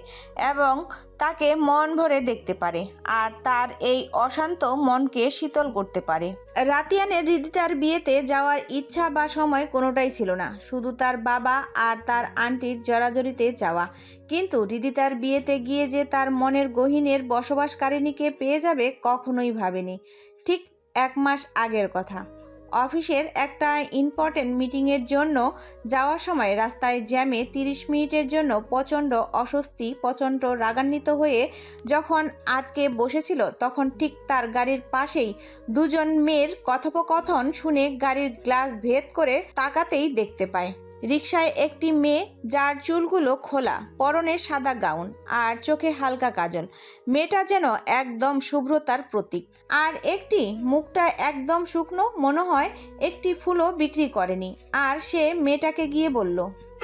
এবং তাকে মন ভরে দেখতে পারে, আর তার এই অশান্ত মনকে শীতল করতে পারে। রাতিয়ানের হৃদিতার বিয়েতে যাওয়ার ইচ্ছা বা সময় কোনোটাই ছিল না, শুধু তার বাবা আর তার আন্টির জড়াজড়িতে যাওয়া। কিন্তু হৃদিতার বিয়েতে গিয়ে যে তার মনের গহীনের বসবাসকারিণীকে পেয়ে যাবে কখনোই ভাবেনি। ঠিক 1 মাস আগের কথা। অফিসের একটা ইম্পর্টেন্ট মিটিংয়ের জন্য যাওয়ার সময় রাস্তায় জ্যামে 30 মিনিটের জন্য প্রচণ্ড অস্বস্তি, প্রচণ্ড রাগান্বিত হয়ে যখন আটকে বসেছিল, তখন ঠিক তার গাড়ির পাশেই দুজন মেয়ের কথোপকথন শুনে গাড়ির গ্লাস ভেদ করে তাকাতেই দেখতে পায় রিকশায় একটি মেয়ে, যার চুলগুলো খোলা, পরনে সাদা গাউন আর চোখে হালকা কাজল। মেয়েটা যেন একদম শুভ্রতার প্রতীক। আর একটি মুখটা একদম শুকনো, মনে হয় একটি ফুলও বিক্রি করেনি। আর সে মেয়েটাকে গিয়ে বলল,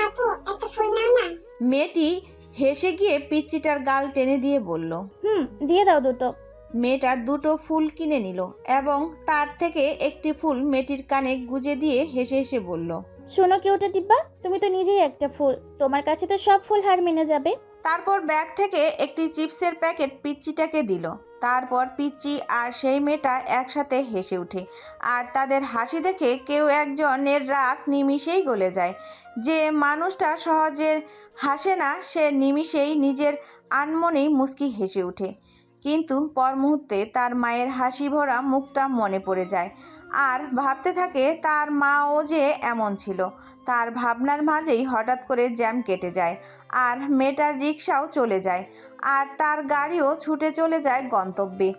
আপু একটা ফুল নাও না। মেয়েটি হেসে গিয়ে পিচ্চিটার গাল টেনে দিয়ে বলল, দিয়ে দাও দুটো। মেয়েটা দুটো ফুল কিনে নিল এবং তার থেকে একটি ফুল মেয়েটির কানে গুজে দিয়ে হেসে হেসে বলল, শোনো কি ওটা ডিব্বা, তুমি তো নিজেই একটা ফুল, তোমার কাছে তো সব ফুল হার মেনে যাবে। তারপর ব্যাগ থেকে একটি চিপসের প্যাকেট পিচ্চিটাকে দিল। তারপর পিচ্চি আর সেই মেয়েটা একসাথে হেসে ওঠে। আর তাদের হাসি দেখে কেউ একজনের রাগ নিমিষেই গলে যায়। যে মানুষটা সহজে হাসে না, সে নিমিষেই নিজের আনমনেই মুচকি হেসে ওঠে। কিন্তু পর মুহূর্তে তার মায়ের হাসি ভরা মুখটা মনে পড়ে যায় আর ভাবতে থাকে তার মাও যে এমন ছিল। তার ভাবনার মাঝেই হঠাৎ করে জ্যাম কেটে যায় আর মেয়েটার রিকশাও চলে যায় আর তার গাড়িও ছুটে চলে যায় গন্তব্যে।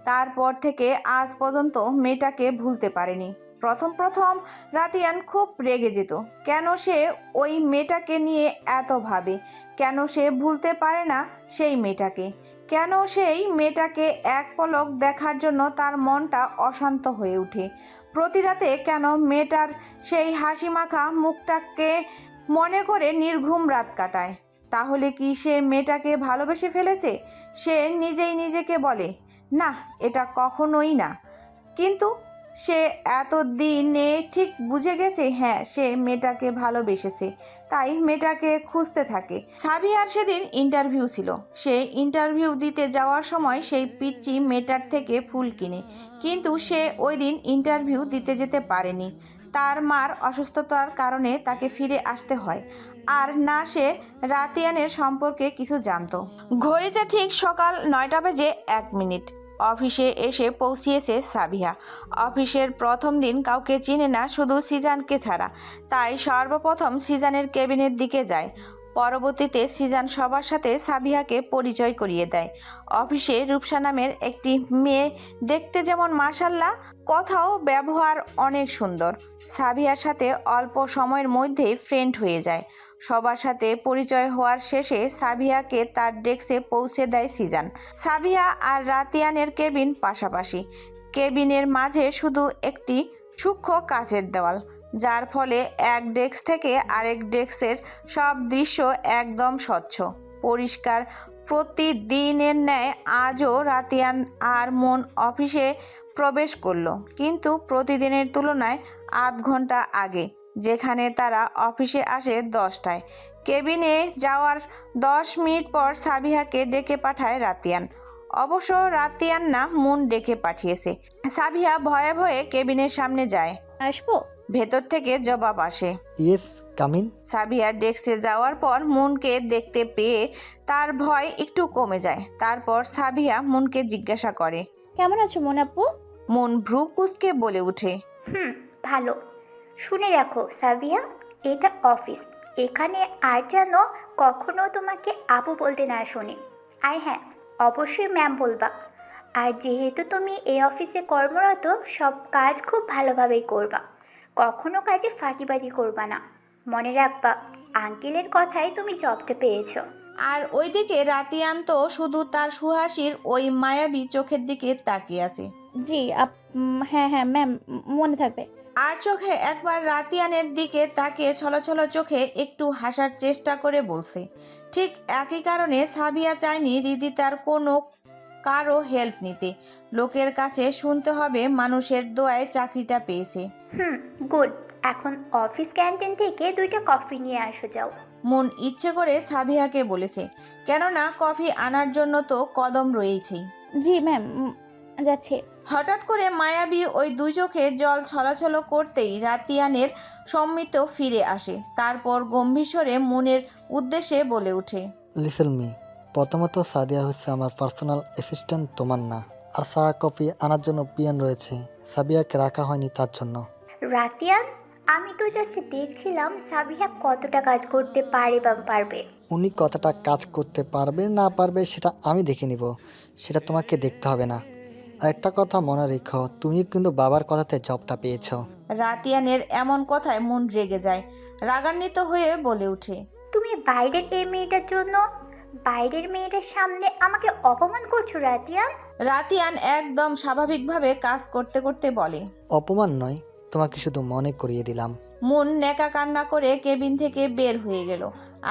তারপর থেকে আজ পর্যন্ত মেয়েটাকে ভুলতে পারেনি। প্রথম রাতিয়ান খুব রেগে যেত। কেন সে ওই মেয়েটাকে নিয়ে এত ভাবে, কেন সে ভুলতে পারে না সেই মেয়েটাকে, কেন সেই মেয়েটাকে এক পলক দেখার জন্য তার মনটা অশান্ত হয়ে ওঠে। প্রতি রাতে কেন মেয়েটার সেই হাসি মাখা মুখটাকে মনে করে নির্ঘুম রাত কাটায়। তাহলে কি সে মেয়েটাকে ভালোবেসে ফেলেছে? সে নিজেই নিজেকে বলে, না, এটা কখনোই না। কিন্তু সে এতদিনে ঠিক বুঝে গেছে, হ্যাঁ, সে মেয়েটাকে ভালোবেসেছে। তাই মেয়েটাকে খুঁজতে থাকে। সাবিহার সেদিন ইন্টারভিউ ছিল। সে ইন্টারভিউ দিতে যাওয়ার সময় সেই পিচ্চি মেয়েটার থেকে ফুল কিনে, কিন্তু সে ওই দিন ইন্টারভিউ দিতে যেতে পারেনি। তার মার অসুস্থতার কারণে তাকে ফিরে আসতে হয়। আর না সে রাতিয়ানের সম্পর্কে কিছু জানতো। ঘড়িতে ঠিক সকাল 9টা বেজে 1 মিনিট। অফিসে এসে পৌঁছিয়েছে সাবিহা। অফিসের প্রথম দিন কাউকে চিনে না, শুধু সিজানকে ছাড়া। তাই সর্বপ্রথম সিজানের কেবিনের দিকে যায়। পরবর্তীতে সিজান সবার সাথে সাবিহাকে পরিচয় করিয়ে দেয়। অফিসে রূপসা নামের একটি মেয়ে, দেখতে যেমন মাশাল্লাহ, কথাও ব্যবহার অনেক সুন্দর। সাবিহার সাথে অল্প সময়ের মধ্যেই ফ্রেন্ড হয়ে যায়। সবার সাথে পরিচয় হওয়ার শেষে সাবিহাকে তার ডেস্কে পৌঁছে দেয় সিজান। সাবিহা আর রাতিয়ানের কেবিন পাশাপাশি। কেবিনের মাঝে শুধু একটি সূক্ষ্ম কাচের দেওয়াল, যার ফলে এক ডেস্ক থেকে আরেক ডেস্কের সব দৃশ্য একদম স্বচ্ছ, পরিষ্কার। প্রতিদিনের ন্যায় আজও রাতিয়ান আর মন অফিসে প্রবেশ করলো, কিন্তু প্রতিদিনের তুলনায় আধ ঘন্টা আগে। যেখানে তারা অফিসে আসে 10টায়। কেবিনে যাওয়ার 10 মিনিট পর সাবিহাকে ডেকে পাঠায় রাতিয়ান। অবশ্য রাতিয়ান না, মুন ডেকে পাঠিয়েছে। সাবিহা ভয়ে ভয়ে কেবিনের সামনে যায়। আসবো? ভেতর থেকে জবাব আসে, ইয়েস, কামিন। সাবিহা ডেস্কে যাওয়ার পর মুনকে দেখতে পেয়ে তার ভয় একটু কমে যায়। তারপর সাবিহা মুনকে জিজ্ঞাসা করে, কেমন আছো মন আপু? মুন ভ্রু কুঁচকে বলে ওঠে, ভালো। শুনে রাখো সাবিয়া, এটা অফিস। এখানে আর যেন কখনো তোমাকে আপু বলতে না শুনি। আর হ্যাঁ, অবশ্যই ম্যাম বলবা। আর যেহেতু তুমি এই অফিসে কর্মরত, সব কাজ খুব ভালোভাবেই করবা। কখনো কাজে ফাঁকিবাজি করবা না। মনে রাখবা, আঙ্কেলের কথাই তুমি জবটা পেয়েছো। আর ওইদিকে রাতিয়ান তো শুধু তার সুহাসীর ওই মায়াবী চোখের দিকে তাকিয়ে আছে। জি হ্যাঁ হ্যাঁ ম্যাম, মনে থাকবে। আর চোখে একবার রাতিয়ানের দিকে তাকিয়ে ছলছল চোখে একটু হাসার চেষ্টা করে বলছে, ঠিক একই কারণে সাবিয়া চায়নি রিদিতার কোনো কারো হেল্প নিতে। লোকের কাছে শুনতে হবে মানুষের দোয়ায় চাকরিটা পেয়েছে। গুড। এখন অফিস ক্যান্টিন থেকে 2টা কফি নিয়ে আসো যাও। মন ইচ্ছে করে সাবিহাকে বলেছে, কেননা কফি আনার জন্য তো কদম রয়েছেই। জি ম্যাম, যাচ্ছে। হঠাৎ করে মায়াবী ওই দুই চোখে জল ছলাছল করতেই রাতিয়ানের সম্মিত ফিরে আসে। তারপর গম্ভীর স্বরে মনের উদ্দেশ্যে বলে ওঠে, লিসেন মি, প্রথমত সাদিয়া হচ্ছে আমার পার্সোনাল অ্যাসিস্ট্যান্ট, তোমার না। আর চা কফি আনার জন্য পিয়ন রয়েছে, সাবিয়াকে রাখা হয়নি তার জন্য। রাতিয়ান, আমি তো জাস্ট দেখছিলাম সাবিহা কতটা কাজ করতে পারে বা পারবে। উনি কতটা কাজ করতে পারবে না পারবে সেটা আমি দেখে নিব, সেটা তোমাকে দেখতে হবে না। আর একটা কথা মনে রেখো, তুমি কিন্তু বাবার কথাতে জবটা পেয়েছো। রাতিয়ানের এমন কথায় মন রেগে যায়, রাগান্বিত হয়ে বলে ওঠে, তুমি বাইরের এই মেয়েটার জন্য বাইরের মেয়েটার সামনে আমাকে অপমান করছো রাতিয়ান। রাতিয়ান একদম স্বাভাবিকভাবে কাজ করতে করতে বলে, অপমান নয়, তোমাকে শুধু মনে করিয়ে দিলাম। মুন নেকা কান্না করে কেবিন থেকে বের হয়ে গেল।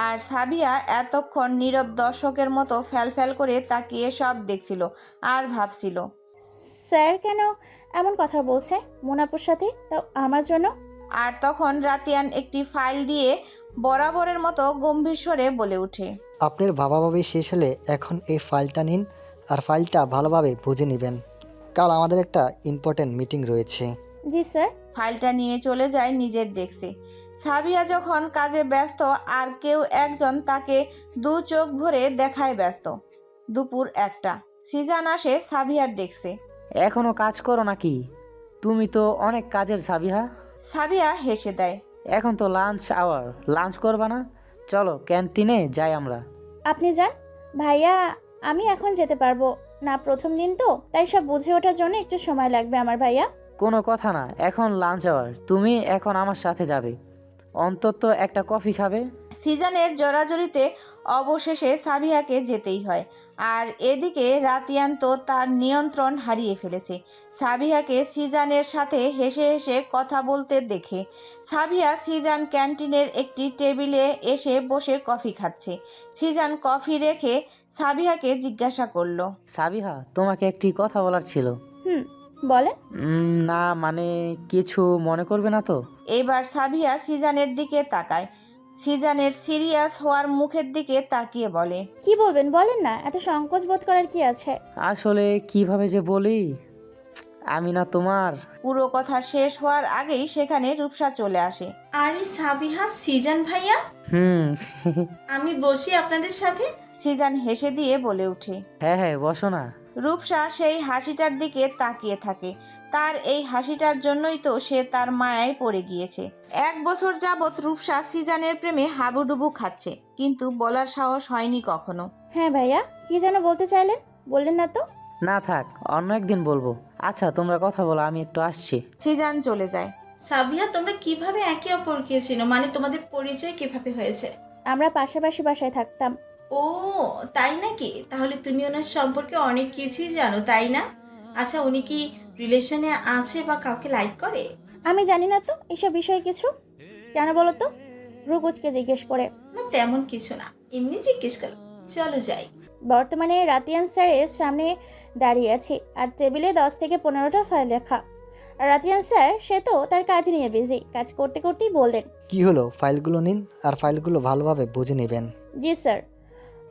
আর সাবিয়া এতক্ষণ নীরব দর্শকের মতো ফ্যাল করে তাকিয়ে সব দেখছিল আর ভাবছিল। স্যার কেন এমন কথা বলছে মোনাপুর সাথে, তাও আমার জন্য? আর তখন রাতিয়ান একটি ফাইল দিয়ে বরাবরের মতো গম্ভীর স্বরে বলে ওঠে, আপনার ভাবাভাবি শেষ হলে এখন এই ফাইলটা নিন, আর ফাইলটা ভালোভাবে বুঝে নেবেন। কাল আমাদের একটা ইম্পর্টেন্ট মিটিং রয়েছে। জি স্যার। ফাইলটা নিয়ে চলে যায় নিজের ডেস্কে। সাবিয়া যখন কাজে ব্যস্ত আর কেউ একজন তাকে দু চোখ ভরে দেখায় ব্যস্ত। দুপুর 1টা, সিজান আসে সাবিয়ার ডেস্কে। এখনো কাজ করো নাকি? তুমি তো অনেক কাজের সাবিহা। সাবিয়া হেসে দেয়, এখন তো লাঞ্চ আওয়ার, লাঞ্চ করবা না? চলো ক্যান্টিনে যাই আমরা। আপনি যান ভাইয়া, আমি এখন যেতে পারবো না, প্রথম দিন তো, তাই সব বুঝে ওঠার জন্য একটু সময় লাগবে আমার ভাইয়া। কোনো কথা না, এখন লাঞ্চ আওয়ার, তুমি এখন আমার সাথে যাবে, অন্তত একটা কফি খাবে। সিজানের জোরাজুরিতে অবশেষে সাবিয়াকে যেতেই হয়। আর এদিকে রাতিয়ান তো তার নিয়ন্ত্রণ হারিয়ে ফেলেছে। সাবিয়াকে সিজানের সাথে হেসে হেসে কথা বলতে দেখে সাবিয়া সিজান ক্যান্টিনের একটি টেবিলে এসে বসে কফি খাচ্ছে। সিজান কফি রেখে সাবিয়াকে জিজ্ঞাসা করলো, সাবিহা, তোমাকে একটি কথা বলার ছিল। বলেন। না মানে কিছু মনে করবে না তো? এবার সাবিয়া সিজানের দিকে তাকায়। সিজানের সিরিয়াস হওয়ার মুখের দিকে তাকিয়ে বলে, কি বলবেন বলেন না, এত সংকোচ বোধ করার কি আছে? আসলে কিভাবে যে বলি, আমি না তোমার। পুরো কথা শেষ হওয়ার আগেই সেখানে রূপসা চলে আসে। আরে সাবিহা, সিজান ভাইয়া, আমি বসি আপনাদের সাথে। সিজান হেসে দিয়ে বলে ওঠে, হ্যাঁ হ্যাঁ বসো না। রূপসা সেই হাসিটার দিকে তাকিয়ে থাকে। তার এই হাসিটার জন্যই তো সে তার মায়ায় পড়ে গিয়েছে। 1 বছর যাবৎ রূপসা সিজানের প্রেমে হাবুডুবু খাচ্ছে, কিন্তু বলার সাহস হয়নি কখনো। হ্যাঁ ভাইয়া, কি যেন বলতে চাইলেন, বললেন না তো? না থাক, অন্য একদিন বলবো। আচ্ছা তোমরা কথা বলো, আমি একটু আসছি। সিজান চলে যায়। সাবিহা, তোমরা কিভাবে একে অপরকে চেনো, মানে তোমাদের পরিচয় কিভাবে হয়েছে? আমরা পাশাপাশি বাসায় থাকতাম। ও তাই নাকি? তাহলে তুমি ওনার সম্পর্কে অনেক কিছুই জানো, তাই না? আচ্ছা, উনি কি রিলেশনে আছে বা কাউকে লাইক করে? আমি জানি না তো এসব বিষয়ে কিছু। কেন বলো তো? রুকুজকে জিজ্ঞেস করে। না তেমন কিছু না, এমনি জিজ্ঞেস করো। চলো যাই। বর্তমানে রাতিয়ান স্যারের সামনে দাঁড়িয়ে আছি, আর টেবিলে 10 থেকে 15টা ফাইল রাখা। আর রাতিয়ান স্যার সে তো তার কাজ নিয়ে বিজি, কাজ করতে করতেই বললেন, কি হলো, ফাইলগুলো নিন, আর ফাইলগুলো ভালোভাবে বুঝে নেবেন। জি স্যার।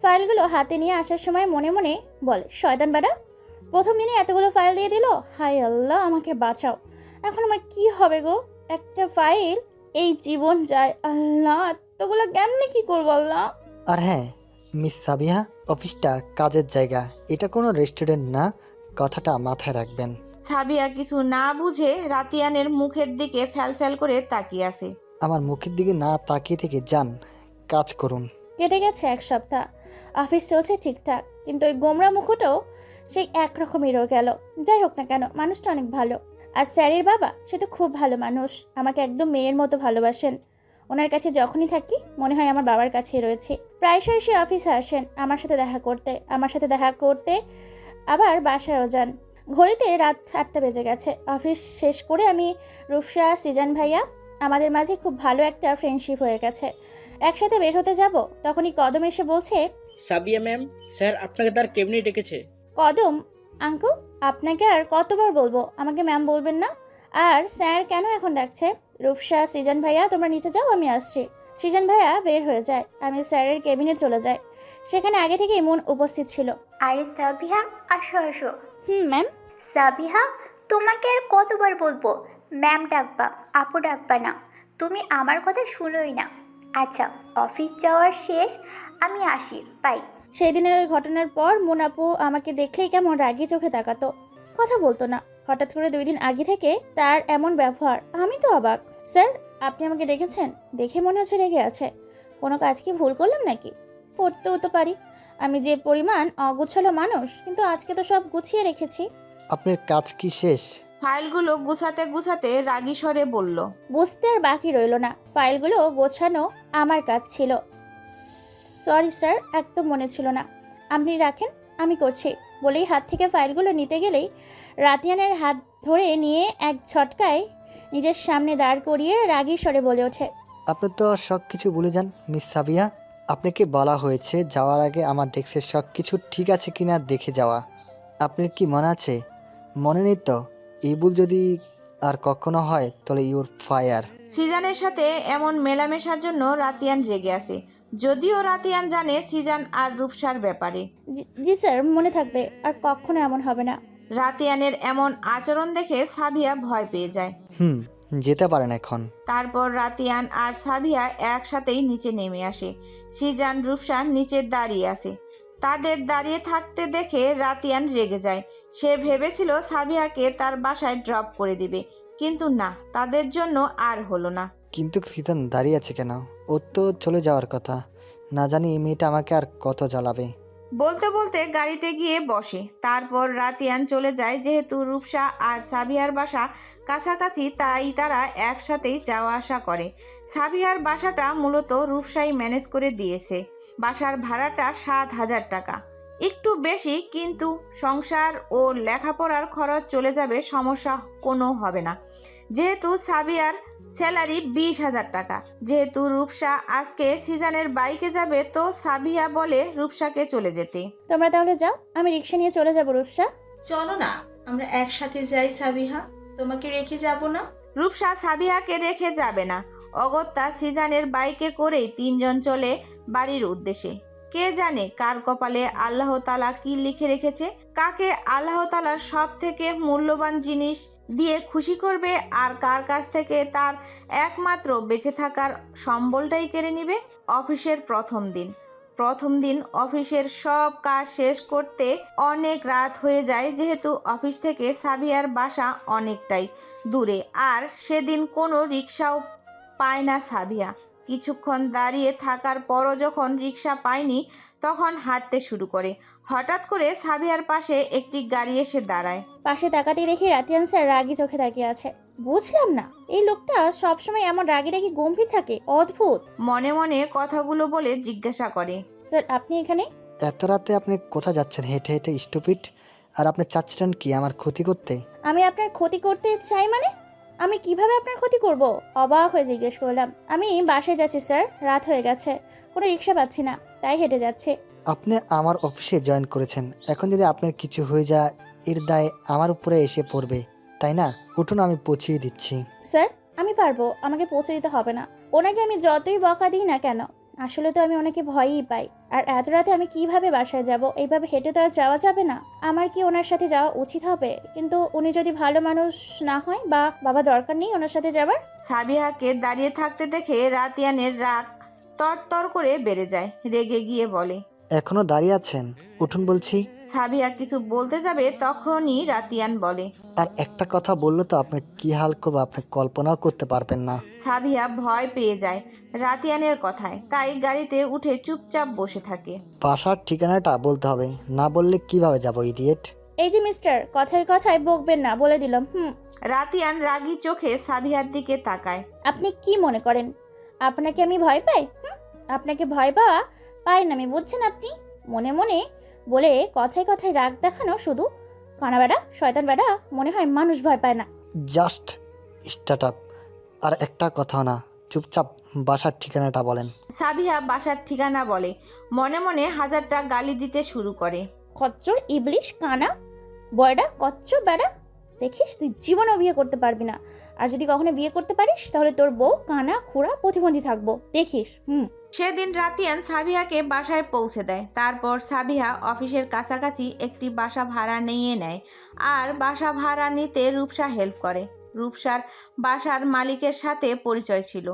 ফাইলগুলো হাতে নিয়ে আসার সময় মনে মনে বলে, শয়তান বেটা, প্রথম দিনে এতগুলো ফাইল দিয়ে দিল, হায় আল্লাহ আমাকে বাঁচাও, এখন আমার কি হবে গো? একটা ফাইল, এই জীবন যায়, আল্লাহ এতগুলো কেমনে কি করবো আল্লাহ। আর হ্যাঁ মিস সাবিহা, অফিসটা কাজের জায়গা, এটা কোনো রেস্টুরেন্ট না, কথাটা মাথায় রাখবেন। সাবিয়া কিছু না বুঝে রাতিয়ানের মুখের দিকে ফ্যাল করে তাকিয়ে আছে। আমার মুখের দিকে না তাকিয়ে থেকে যান, কাজ করুন। কেটে গেছে 1 সপ্তাহ, অফিস চলছে ঠিকঠাক, কিন্তু ওই গোমরা মুখটাও সেই একরকমই রয়ে গেল। যাই হোক না কেন, মানুষটা অনেক ভালো। আর স্যারের বাবা সে তো খুব ভালো মানুষ, আমাকে একদম মেয়ের মতো ভালোবাসেন। ওনার কাছে যখনই থাকি মনে হয় আমার বাবার কাছেই রয়েছে। প্রায়শই সে অফিসে আসেন আমার সাথে দেখা করতে, আবার বাসায়ও যান। ঘড়িতে রাত 8টা বেজে গেছে। অফিস শেষ করে আমি, রূপসা, সিজান ভাইয়া, আমাদের মাঝে খুব ভালো একটা ফ্রেন্ডশিপ হয়ে গেছে। একসাথে বের হতে যাব, তখনই কদম এসে বলছে, সাবিয়া ম্যাম, স্যার আপনাকে তার কেবিনে ডেকেছে। কদম আঙ্কেল, আপনাকে আর কতবার বলবো আমাকে ম্যাম বলবেন না? আর স্যার কেন এখন ডাকছে? রূপসা, সিজান ভাইয়া তোমরা নিচে যাও, আমি আসছি। সিজান ভাইয়া বের হয়ে যায়, আমি স্যারের কেবিনে চলে যাই। সেখানে আগে থেকে ইমন উপস্থিত ছিল। আরে সাবিহা, আসো আসো। ম্যাম। সাবিহা, তোমাকে আর কতবার বলবো ম্যাম ডাকবা, আপু ডাকবা না? তুমি আমার কথা শুনোই না। আচ্ছা, অফিস যাওয়ার শেষ, আমি আসি, বাই। সেই দিনের ওই ঘটনার পর মুনাপু আমাকে দেখলেই কেমন রাগি চোখে তাকাতো, কথা বলতো না। হঠাৎ করে 2 দিন আগে থেকে তার এমন ব্যবহার, আমি তো অবাক। স্যার, আপনি আমাকে ডেকেছেন, দেখে মনে হচ্ছে রেগে আছে। কোনো কাজ কি ভুল করলাম নাকি? করতেও তো পারি, আমি যে পরিমাণ অগুছালো মানুষ, কিন্তু আজকে তো সব গুছিয়ে রেখেছি। আপনার কাজ কি শেষ? ফাইলগুলো গুছাতে গুছাতে রাগী স্বরে বলল। বুঝতে আর বাকি রইল না, ফাইলগুলো গোছানো আমার কাজ ছিল। সরি স্যার, একদম মনে ছিল না। আপনি রাখেন, আমি করছি বলেই হাত থেকে ফাইলগুলো নিতে গেলেই রাতিয়ানের হাত ধরে নিয়ে এক ঝটকায় নিজের সামনে দাঁড় করিয়ে রাগী স্বরে বলে ওঠে, আপনি তো সব কিছু ভুলে যান মিস সাবিয়া। আপনাকে বলা হয়েছে যাওয়ার আগে আমার ডেস্কের সব কিছু ঠিক আছে কিনা দেখে যাওয়া। আপনার কি মনে আছে? মনে নেই তো? এই ভুল যদি আর কখনো হয় তাহলে ইউর ফায়ার। সিজানের সাথে এমন মেলামেশার জন্য রাতিয়ান রেগে আছে, যদিও রাতিয়ান জানে সিজান আর রূপসার ব্যাপারে। জি স্যার, মনে থাকবে, আর কখনো এমন হবে না। রাতিয়ানের এমন আচরণ দেখে সাবিয়া ভয় পেয়ে যায়। যেতে পারেন এখন। তারপর রাতিয়ান আর সাবিয়া একসাথেই নিচে নেমে আসে। সিজান রূপসা নিচে দাঁড়িয়ে আছে। তাদের দাঁড়িয়ে থাকতে দেখে রাতিয়ান রেগে যায়। সে ভেবেছিল সাবিয়াকে তার বাসায় ড্রপ করে দিবে, কিন্তু না, তাদের জন্য আর হলো না। কিন্তু সিজন দাঁড়িয়ে আছে কেন? ওর তো চলে যাওয়ার কথা। না জানি এই মেয়েটা আমাকে আর কত জ্বালাবে। বলতে বলতে গাড়িতে গিয়ে বসে। তারপর রাতিয়ান চলে যায়। যেহেতু রূপসা আর সাবিয়ার বাসা কাছাকাছি, তাই তারা একসাথেই যাওয়া আসা করে। সাবিয়ার বাসাটা মূলত রূপসাই ম্যানেজ করে দিয়েছে। বাসার ভাড়াটা 7,000 টাকা, একটু বেশি, কিন্তু সংসার ও লেখাপড়ার খরচ চলে যাবে, সমস্যা কোনো হবে না। যেহেতু সাবিয়ার স্যালারি 20,000 টাকা। যেহেতু রূপসা আজকে সিজানের বাইকে যাবে, তো সাবিয়া বলে রূপসাকে চলে যেতে। তোমরা তাহলে যাও, আমি রিক্সা নিয়ে চলে যাব। রূপসা, চলো না, আমরা একসাথে যাই। সাবিহা, তোমাকে রেখে যাব না। রূপসা সাবিয়াকে রেখে যাবে না। অগত্যা সিজানের বাইকে করেই 3 জন চলে বাড়ির উদ্দেশ্যে। কে জানে কার কপালে আল্লাহ তাআলা কি লিখে রেখেছে, কাকে আল্লাহ তাআলার সব থেকে মূল্যবান জিনিস দিয়ে খুশি করবে, আর কার কাছ থেকে তার একমাত্র বেঁচে থাকার সম্বলটাই কেড়ে নেবে। অফিসের প্রথম দিন অফিসের সব কাজ শেষ করতে অনেক রাত হয়ে যায়। যেহেতু অফিস থেকে সাবিয়ার বাসা অনেকটাই দূরে, আর সেদিন কোনো রিক্সাও পায় না সাবিয়া। কিছুক্ষণ দাঁড়িয়ে থাকার পরও যখন রিক্সা পায়নি, তখন হাঁটতে শুরু করে। হঠাৎ করে সাবিয়ার পাশে একটি গাড়ি এসে দাঁড়ায়। পাশে তাকাতেই দেখি রাতিয়ান স্যার রাগি চোখে তাকিয়ে আছে। বুঝলাম না, এই লোকটা সবসময় এমন রাগি রাগি গম্ভীর থাকে, অদ্ভুত। মনে মনে কথাগুলো বলে জিজ্ঞাসা করে, স্যার আপনি এখানে? এত রাতে আপনি কোথায় যাচ্ছেন হেঁটে হেঁটে স্টুপিড? আর আপনি চাচ্ছিলেন কি আমার ক্ষতি করতে? আমি আপনার ক্ষতি করতে চাই মানে? আমি কিভাবে আপনার ক্ষতি করব? অবাক হয়ে জিজ্ঞেস করলাম। আমি বাসায় যাচ্ছি স্যার, রাত হয়ে গেছে, কোনো রিক্সা পাচ্ছি না, তাই হেঁটে যাচ্ছে। আপনি আমার অফিসে জয়েন করেছেন, এখন যদি আপনার কিছু হয়ে যায় এর দায় আমার উপরে এসে পড়বে, তাই না? উঠুন, আমি পৌঁছিয়ে দিচ্ছি। স্যার আমি পারবো, আমাকে পৌঁছে দিতে হবে না। ওনাকে আমি যতই বকা দিই না কেন, আসলে তো আমি ওনাকে ভয়ই পাই। আর এত রাতে আমি কিভাবে বাসায় যাব? এইভাবে হেঁটে তো আর যাওয়া যাবে না। আমার কি ওনার সাথে যাওয়া উচিত হবে? কিন্তু উনি যদি ভালো মানুষ না হয়, বা বাবা দরকার নেই ওনার সাথে যাবার। সাবিহাকে দাঁড়িয়ে থাকতে দেখে রাতিয়ানের রাগ তরতর করে বেড়ে যায়। রেগে গিয়ে বলে, এখনো দাঁড়িয়ে আছেন? উঠুন বলছি। সাবিহা কিছু বলতে যাবে, তখনই রাতিয়ান বলে, আর একটা কথা বললে তো আপনি কি হাল করবো আপনি কল্পনাও করতে পারবেন না। সাবিহা ভয় পেয়ে যায় রাতিয়ানের কথায়, তাই গাড়িতে উঠে চুপচাপ বসে থাকে। বাসার ঠিকানাটা বলতে হবে, না বললে কিভাবে যাবো ইডিয়েট? এই যে মিস্টার, কথায় কথায় বকবেন না, বলে দিলাম। রাতিয়ান রাগী চোখে সাবিহার দিকে তাকায়। আপনি কি মনে করেন আপনাকে আমি ভয় পাই? আপনাকে ভয় পাওয়া পাই না আমি, বুঝছেন আপনি? মনে মনে বলে কথায় কথায় রাগ দেখানো শুধু কানা বেড়া, শয়তান বেড়া, মনে হয় মানুষ ভয় পায় না। Just start up. আর একটা কথা না, চুপচাপ বাসার ঠিকানাটা বলেন। সাবিহা বাসার ঠিকানা বলে, মনে মনে 1000টা গালি দিতে শুরু করে। খচ্চর, ইবলিশ, কানা বয়ডা, কচ্চ বেড়া, দেখিস তুই জীবনেও বিয়ে করতে পারবি না। আর যদি কখনো বিয়ে করতে পারিস, তাহলে তোর বউ কানা খুঁড়া প্রতিবন্ধী থাকবো, দেখিস। সেদিন রাতিয়ান সাবিহাকে বাসায় পৌঁছে দেয়। তারপর সাবিহা অফিসের কাছাকাছি একটি বাসা ভাড়া নিয়ে নেয়, আর বাসা ভাড়া নিতে রূপসা হেল্প করে। রূপসার বাসার মালিকের সাথে পরিচয় ছিল,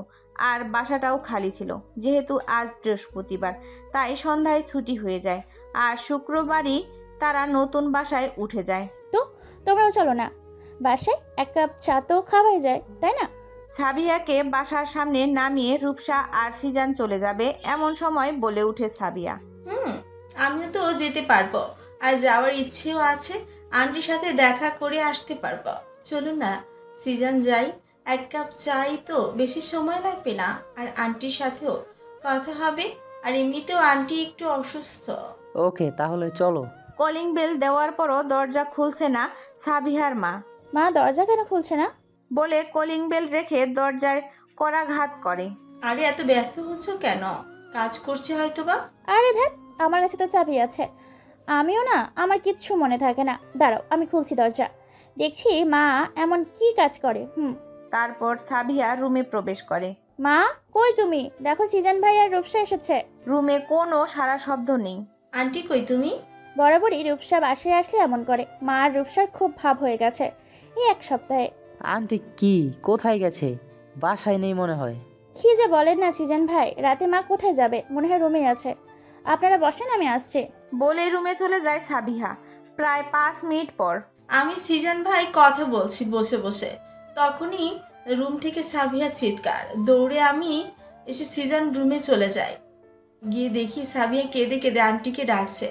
আর বাসাটাও খালি ছিল। যেহেতু আজ বৃহস্পতিবার, তাই সন্ধ্যায় ছুটি হয়ে যায় আর শুক্রবারই তারা নতুন বাসায় উঠে যায়। তো তোমরাও চলো না, বাসায় এক কাপ চা তো খাওয়াই যায়, তাই না? সাবিয়াকে বাসার সামনে নামিয়ে রূপসা আর সিজান চলে যাবে এমন সময় বলে উঠে সাবিয়া, আমিও তো যেতে পারবো, আর যাওয়ার ইচ্ছেও আছে। আন্টির সাথে দেখা করে আসতে পারবো। চলুন না সিজন, যাই। এক কাপ চাই তো, বেশি সময় লাগবে না, আর আন্টির সাথেও কথা হবে। আর এমনিতেও আন্টি একটু অসুস্থ। ওকে, তাহলে চলো। কলিং বেল দেওয়ার পরও দরজা খুলছে না সাবিহার মা। মা দরজা কেন খুলছে না? বলে কলিং বেল রেখে দরজায় করাঘাত করে। আরে এত ব্যস্ত হচ্ছ কেন? কাজ করছে হয়তো বা। আরে ধ্যাত, আমার কাছে তো চাবি আছে। আমিও না, আমার কিচ্ছু মনে থাকে না। দাঁড়াও, আমি খুলছি দরজা। দেখছি মা এমন কি কাজ করে। তারপর সাবিয়া রুমে প্রবেশ করে। মা, কই তুমি? দেখো সিজন ভাই আর রূপসা এসেছে। রুমে কোনো সারা শব্দ নেই। আন্টি কই তুমি? বরাবরই রূপসা বাসায় আসলে এমন করে। মা আর রূপসার খুব ভাব হয়ে গেছে এই এক সপ্তাহে। আন্টি কি কোথায় গেছে? বাসায় নেই মনে হয়। কি যে বলেন না সিজন ভাই, রাতে মা কোথায় যাবে? মনে হয় রুমে আছে। আপনারা বসেন, আমি আসছি। বলে রুমে চলে যায় সাবিহা। প্রায় 5 মিনিট পর আমি সিজন ভাই কথা বলছি বসে বসে, তখনই রুম থেকে সাবিয়া চিৎকার। দৌড়ে আমি এসে সিজন রুমে চলে যাই। গিয়ে দেখি সাবিয়া কেঁদে কেঁদে আন্টিকে ডাকছে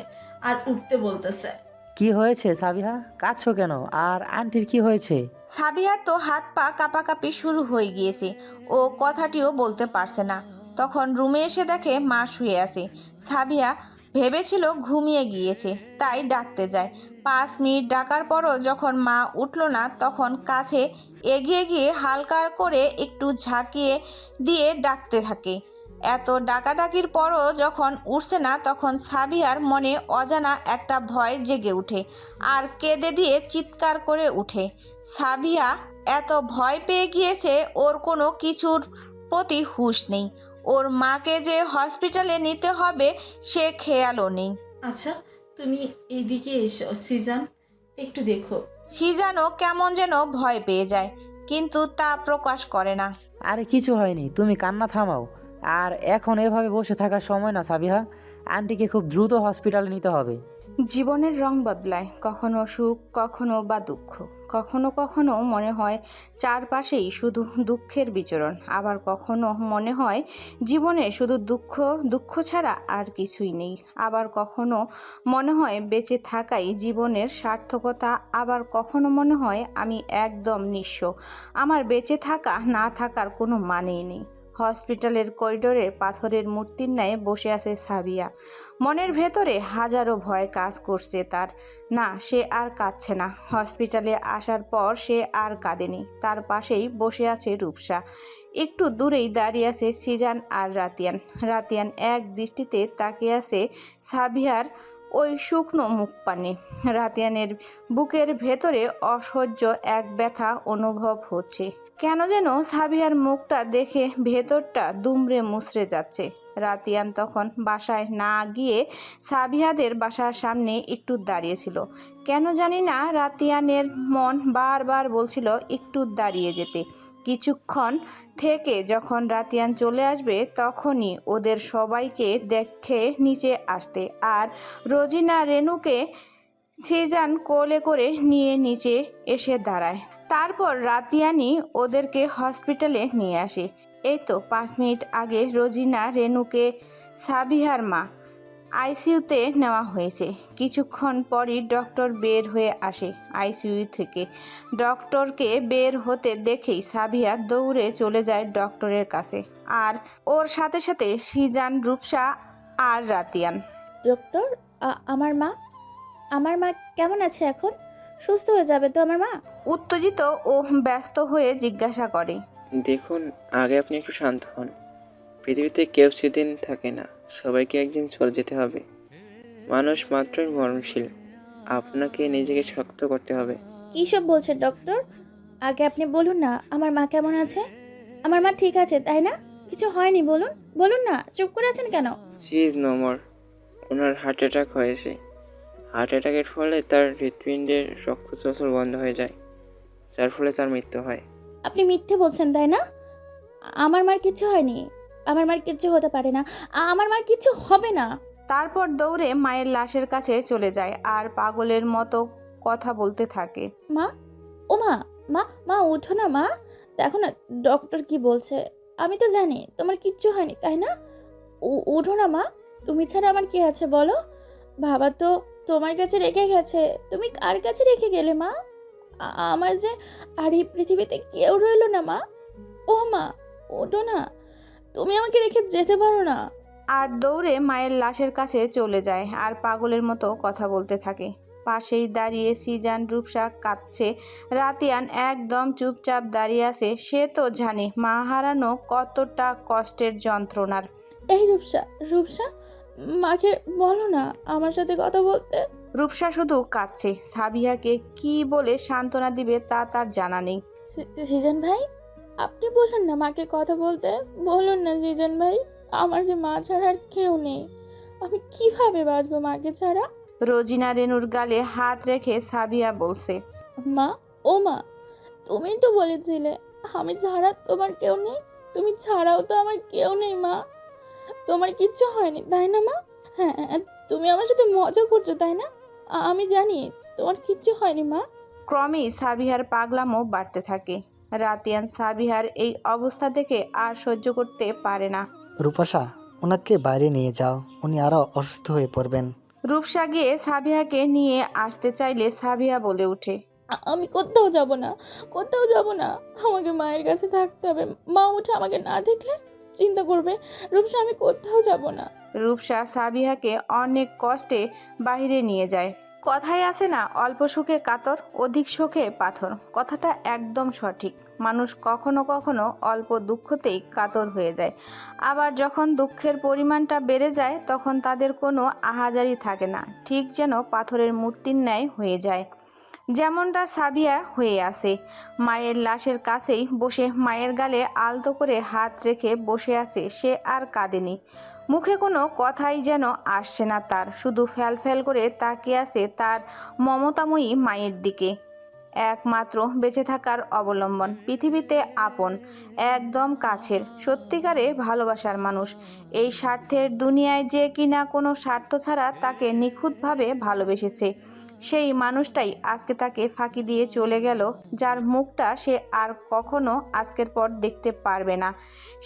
আর উঠতে বলতেছে। কি হয়েছে সাবিহা? কাঁদছো কেন? আর আন্টির কি হয়েছে? সাবিহার তো হাত পা কাঁপাকাঁপি শুরু হয়ে গিয়েছে। ও কথাটিও বলতে পারছে না। তখন রুমে এসে দেখে মা শুয়ে আছে। সাবিহা ভেবেছিল ঘুমিয়ে গিয়েছে, তাই ডাকতে যায়। 5 মিনিট ডাকার পরও যখন মা উঠল না, তখন কাছে এগিয়ে গিয়ে হালকা করে একটু ঝাঁকিয়ে দিয়ে ডাকতে থাকে। এত ডাকাডাকির পরও যখন উঠছে না, তখন সাবিহার মনে অজানা একটা ভয় জেগে ওঠে আর কেঁদে দিয়ে চিৎকার করে ওঠে। সাবিহা এত ভয় পেয়ে গিয়েছে, ওর কোনো কিছুর প্রতি হুঁশ নেই। ওর মাকে যে হসপিটালে নিতে হবে সে খেয়ালও নেই। আচ্ছা তুমি এইদিকে এসো সিজন, একটু দেখো। সিজানও কেমন যেন ভয় পেয়ে যায়, কিন্তু তা প্রকাশ করে না। আরে কিছু হয়নি, তুমি কান্না থামাও। আর এখন এভাবে বসে থাকার সময় না সাবিহা। আন্টিকে খুব দ্রুত হসপিটালে নিতে হবে। জীবনের রং বদলায়, কখনো সুখ, কখনো বা দুঃখ। কখনো কখনো মনে হয় চারপাশেই শুধু দুঃখের বিচরণ, আবার কখনো মনে হয় জীবনে শুধু দুঃখ, দুঃখ ছাড়া আর কিছুই নেই। আবার কখনো মনে হয় বেঁচে থাকাই জীবনের সার্থকতা। আবার কখনো মনে হয় আমি একদম নিঃস্ব, আমার বেঁচে থাকা না থাকার কোনো মানেই নেই। হসপিটালের করিডোরে পাথরের মূর্তির ন্যায় বসে আছে সাবিয়া। মনের ভেতরে হাজারো ভয় কাজ করছে তার। না, সে আর কাঁদছে না। হসপিটালে আসার পর সে আর কাঁদেনি। তার পাশেই বসে আছে রূপসা। একটু দূরেই দাঁড়িয়ে আছে সিজান আর রাতিয়ান। রাতিয়ান এক দৃষ্টিতে তাকিয়ে আছে সাবিয়ার ওই শুকনো মুখ পানে। রাতিয়ানের বুকের ভেতরে অসহ্য এক ব্যথা অনুভব হচ্ছে। কেন যেন সাবিয়ার মুখটা দেখে ভেতরটা দুমড়ে মুচড়ে যাচ্ছে। রাতিয়ান তখন বাসায় না গিয়ে সাবিহাদের বাসার সামনে একটু দাঁড়িয়েছিল। কেন জানি না রাতিয়ানের মন বারবার বলছিল একটু দাঁড়িয়ে যেতে। কিছুক্ষণ থেকে যখন রাতিয়ান চলে আসবে, তখনই ওদের সবাইকে দেখে নিচে আসতে, আর রোজিনা রেনুকে সিজান কোলে করে নিয়ে নিচে এসে দাঁড়ায়। তারপর রাতিয়ানি ওদেরকে হসপিটালে নিয়ে আসে। এই তো 5 মিনিট আগে রোজিনা রেনুকে সাবিহার মা আইসিইউতে নেওয়া হয়েছে। কিছুক্ষণ পরই ডক্টর বের হয়ে আসে আইসিইউ থেকে। ডক্টরকে বের হতে দেখেই সাবিহা দৌড়ে চলে যায় ডক্টরের কাছে, আর ওর সাথে সাথে সিজান, রূপসা আর রাতিয়ান। ডক্টর, আমার মা কেমন আছে এখন? সুস্থ হয়ে যাবে তো আমার মা? উত্তেজিত ও ব্যস্ত হয়ে জিজ্ঞাসা করে। দেখুন, আগে আপনি একটু শান্ত হন। পৃথিবীতে কেউ সেদিন থাকে না, সবাইকে একদিন চলে যেতে হবে। মানুষ মাত্রই মরণশীল, আপনাকে নিজেকে শক্ত করতে হবে। কী সব বলছেন ডক্টর? আগে আপনি বলুন না আমার মা কেমন আছে। আমার মা ঠিক আছে তাই না? কিছু হয়নি? বলুন বলুন না, চুপ করে আছেন কেন? She is no more. ওনার হার্ট অ্যাটাক হয়েছে। হার্ট অ্যাটাকের ফলে তার হৃৎপিণ্ডের রক্ত চলাচল বন্ধ হয়ে যায়, যার ফলে তার মৃত্যু হয়। আপনি মিথ্যে বলছেন তাই না? আমার মার কিচ্ছু হয়নি, আমার মার কিচ্ছু হতে পারে না, আমার মার কিচ্ছু হবে না। তারপর দৌড়ে মায়ের লাশের কাছে চলে যায় আর পাগলের মতো কথা বলতে থাকে। মা, ও মা, মা মা ওঠো না মা, দেখো না ডক্টর কি বলছে। আমি তো জানি তোমার কিচ্ছু হয়নি, তাই না? ওঠো না মা, তুমি ছাড়া আমার কি আছে বলো? বাবা তো তোমার কাছে রেখে গেছে, তুমি কার কাছে রেখে গেলে মা? আমার যে আর এই পৃথিবীতে কেউ রইলো না মা। ও মা, ওঠো না, তুমি আমাকে রেখে যেতে পারো না। আর দৌড়ে মায়ের লাশের কাছে চলে যায় আর পাগলের মতো কথা বলতে থাকে। পাশেই দাঁড়িয়ে সিজান, রূপসা কাঁদছে। রাতিয়ান একদম চুপচাপ দাঁড়িয়ে আছে। সে তো জানে মা হারানো কতটা কষ্টের যন্ত্রণার। এই রূপসা, রূপসা, মাকে বলো না আমার সাথে কথা বলতে। রূপসা শুধু কাঁদছে। সাবিয়াকে কি বলে সান্ত্বনা দিবে তা তার জানা নেই। সিজন ভাই, আপনি বলুন না মাকে কথা বলতে, বলুন না সিজন ভাই, আমার যে মা ছাড়া আর কেউ নেই, আমি কিভাবে বাঁচবো মাকে ছাড়া? রোজিনা রেনুর গালে হাত রেখে সাবিয়া বলছে, মা, ও মা, তুমি তো বলেছিলে আমি ছাড়া তোমার কেউ নেই, তুমি ছাড়াও তো আমার কেউ নেই মা। তোমার কিচ্ছু হয়নি তাই না মা? হ্যাঁ, তুমি আমার সাথে মজা করছো তাই না? আমি জানি তোমার কিচ্ছু হয়নি মা। ক্রমেই সাবিহার পাগলামও বাড়তে থাকে। রাতিয়ান সাবিহার এই অবস্থা দেখে আর সহ্য করতে পারে না। রূপসা, ওনাকে বাইরে নিয়ে যাও, উনি আরও অসুস্থ হয়ে পড়বেন। রূপসা গিয়ে সাবিহাকে নিয়ে আসতে চাইলে সাবিহা বলে ওঠে, আমি কোথাও যাব না, কোথাও যাব না, আমাকে মায়ের কাছে থাকতে হবে। মা উঠে আমাকে না দেখলে চিন্তা করবে। রূপসা, আমি কোথাও যাব না। রূপসা সাবিহাকে অনেক কষ্টে বাইরে নিয়ে যায়। কথায় আছে না, অল্প সুখে কাতর, অধিক সুখে পাথর। কথাটা একদম সঠিক। মানুষ কখনো কখনো অল্প দুঃখতেই কাতর হয়ে যায়, আবার যখন দুঃখের পরিমাণটা বেড়ে যায় তখন তাদের কোনো আহাজারি থাকে না, ঠিক যেন পাথরের মূর্তির ন্যায় হয়ে যায়। যেমনটা সাবিয়া হয়ে আছে। মায়ের লাশের কাছেই বসে মায়ের গালে আলতো করে হাত রেখে বসে আছে। সে আর কাঁদেনি, মুখে কোনো কথাই যেন আসছে না তার, শুধু ফ্যাল করে তাকিয়ে আছে তার মমতাময়ী মায়ের দিকে। একমাত্র বেঁচে থাকার অবলম্বন, পৃথিবীতে আপন, একদম কাছের, সত্যিকারে ভালোবাসার মানুষ। এই স্বার্থের দুনিয়ায় যে কিনা কোনো স্বার্থ ছাড়া তাকে নিখুঁতভাবে ভালোবেসেছে, সেই মানুষটাই আজকে তাকে ফাঁকি দিয়ে চলে গেল, যার মুখটা সে আর কখনো আজকের পর দেখতে পারবে না।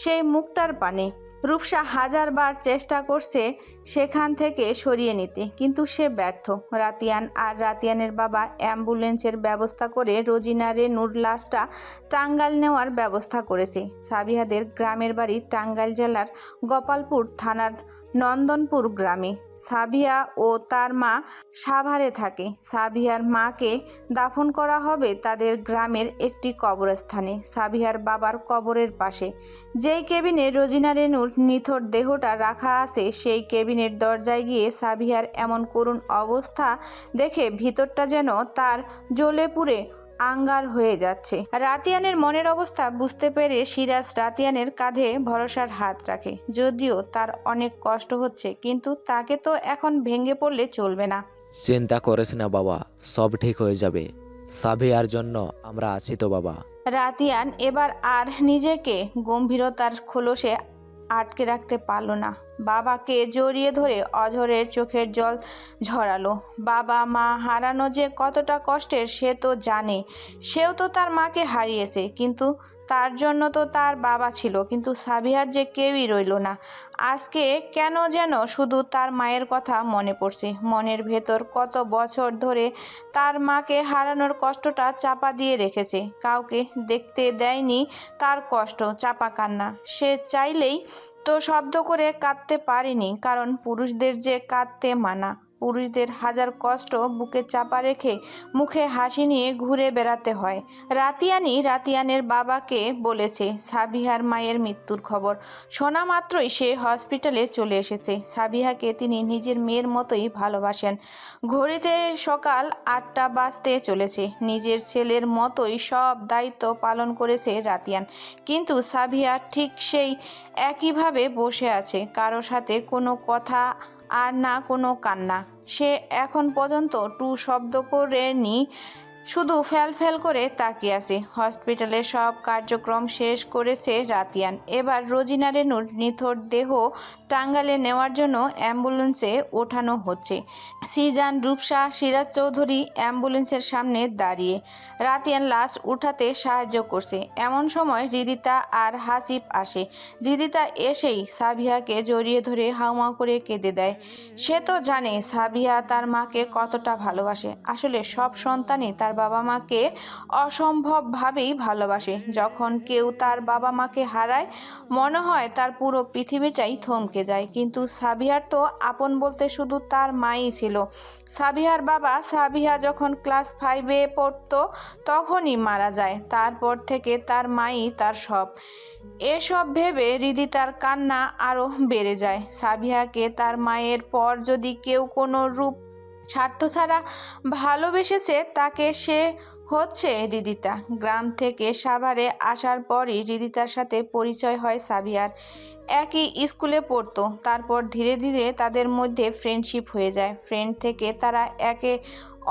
সেই মুখটার পানে রূপসা হাজারবার চেষ্টা করছে সেখান থেকে সরিয়ে নিতে, কিন্তু সে ব্যর্থ। রাতিয়ান আর রাতিয়ানের বাবা অ্যাম্বুলেন্সের ব্যবস্থা করে রোজিনা রেনুর লাশটা টাঙ্গাইল নেওয়ার ব্যবস্থা করেছে। সাবিহাদের গ্রামের বাড়ি টাঙ্গাইল জেলার গোপালপুর থানার নন্দনপুর গ্রামে। সাবিয়া ও তার মা সাভারে থাকে। সাবিহার মাকে দাফন করা হবে তাদের গ্রামের একটি কবরস্থানে, সাবিহার বাবার কবরের পাশে। যেই কেবিনে রোজিনা রেনুর নিথর দেহটা রাখা আছে, সেই কেবিনের দরজায় গিয়ে সাবিহার এমন করুণ অবস্থা দেখে ভিতরটা যেন তার জ্বলে পুড়ে আঙ্গার হয়ে যাচ্ছে। রাতিয়ানের মনের অবস্থা বুঝতে পেরে সিরাজ রাতিয়ানের কাঁধে ভরসার হাত রাখে। যদিও তার অনেক কষ্ট হচ্ছে, কিন্তু তাকে তো এখন ভেঙে পড়লে চলবে না। চিন্তা করিস না বাবা, সব ঠিক হয়ে যাবে। সাবিয়ার জন্য আমরা আছি তো বাবা। রাতিয়ান এবার আর নিজেকে গম্ভীরতার খোলসে আটকে রাখতে পারল না। বাবাকে জড়িয়ে ধরে অঝরের চোখের জল ঝরালো। বাবা মা হারানো যে কতটা কষ্টের সে তো জানে। সেও তো তার মাকে হারিয়েছে, কিন্তু তার জন্য তো তার বাবা ছিল, কিন্তু সাবিহার যে কেউই রইল না। আজকে কেন যেন শুধু তার মায়ের কথা মনে পড়ছে। মনের ভেতর কত বছর ধরে তার মাকে হারানোর কষ্টটা চাপা দিয়ে রেখেছে, কাউকে দেখতে দেয়নি তার কষ্ট, চাপা কান্না। সে চাইলেই তো শব্দ করে কাঁদতে পারেনি, কারণ পুরুষদের যে কাঁদতে মানা। পুরুষদের হাজার কষ্ট বুকে চাপা রেখে মুখে হাসি নিয়ে ঘুরে বেড়াতে হয়। রাতিয়ানের বাবাকে বলেছে সাবিহার মায়ের মৃত্যুর খবর। শোনা মাত্রই সে হসপিটালে চলে এসেছে। সাবিহাকে তিনি নিজের মেয়ের মতোই ভালোবাসেন। ঘড়িতে সকাল 8টা বাজতে চলেছে। নিজের ছেলের মতোই সব দায়িত্ব পালন করেছে রাতিয়ান, কিন্তু সাবিহা ঠিক সেই একইভাবে বসে আছে, কারো সাথে কোনো কথা আর না কোনো কান্না। সে এখন পর্যন্ত টু শব্দ করেনি। শুধু ফ্যাল করে তাকিয়ে আছে। হসপিটালের সব কার্যক্রম শেষ করেছে রাতিয়ান। এবার রোজিনা রেনুর নিথর দেহ টাঙ্গালে নেওয়ার জন্য অ্যাম্বুলেন্সে ওঠানো হচ্ছে। সিজান, রূপসা, সিরাজ চৌধুরী অ্যাম্বুলেন্সের সামনে দাঁড়িয়ে রাতিয়ান লাশ উঠাতে সাহায্য করছে। এমন সময় হৃদিতা আর হাসিব আসে। হৃদিতা এসেই সাবিহাকে জড়িয়ে ধরে হাউমাউ করে কেঁদে দেয়। সে তো জানে সাবিহা তার মাকে কতটা ভালোবাসে। আসলে সব সন্তানই তার বাবা মাকে অসম্ভবভাবেই ভালোবাসে। যখন কেউ তার বাবা মাকে হারায় মনে হয় তার পুরো পৃথিবীটাই থমকে যায়। কিন্তু সাবিহার তো আপন বলতে শুধু তার মাই ছিল। সাবিহার বাবা সাবিহা যখন ক্লাস 5-এ পড়তো তখনই মারা যায়। তারপর থেকে তার মাই তার সব। এসব ভেবে হৃদিতার কান্না আরও বেড়ে যায়। সাবিহাকে তার মায়ের পর যদি কেউ কোনো রূপ স্বার্থ ছাড়া ভালোবেসেছে তাকে সে হচ্ছে হৃদিতা। গ্রাম থেকে সাভারে আসার পরই হৃদিতার সাথে পরিচয় হয় সাবিহার। একই স্কুলে পড়তো। তারপর ধীরে ধীরে তাদের মধ্যে ফ্রেন্ডশিপ হয়ে যায়। ফ্রেন্ড থেকে তারা একে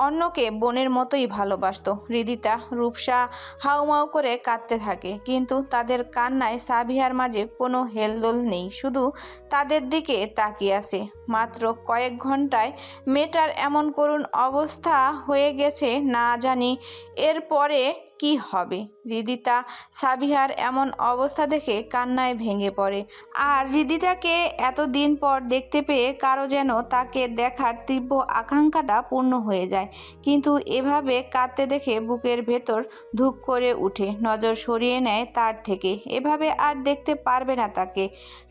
অন্যকে বোনের মতোই ভালোবাসতো। হৃদিতা, রূপসা হাউমাউ করে কাঁদতে থাকে, কিন্তু তাদের কান্নায় সাবিহার মাঝে কোনো হেলদোল নেই, শুধু তাদের দিকে তাকিয়ে আছে। মাত্র কয়েক ঘন্টায় মেয়েটার এমন করুণ অবস্থা হয়ে গেছে, না জানি এরপরে কি হবে। হৃদিতা সাবিহার এমন অবস্থা দেখে কান্নায় ভেঙে পড়ে। আর হৃদিতাকে এতদিন পর দেখতে পেয়ে কারো যেন তাকে দেখার তীব্র আকাঙ্ক্ষাটা পূর্ণ হয়ে যায়। কিন্তু এভাবে কাঁদতে দেখে বুকের ভেতর ধুক করে উঠে, নজর সরিয়ে নেয় তার থেকে। এভাবে আর দেখতে পারবে না তাকে।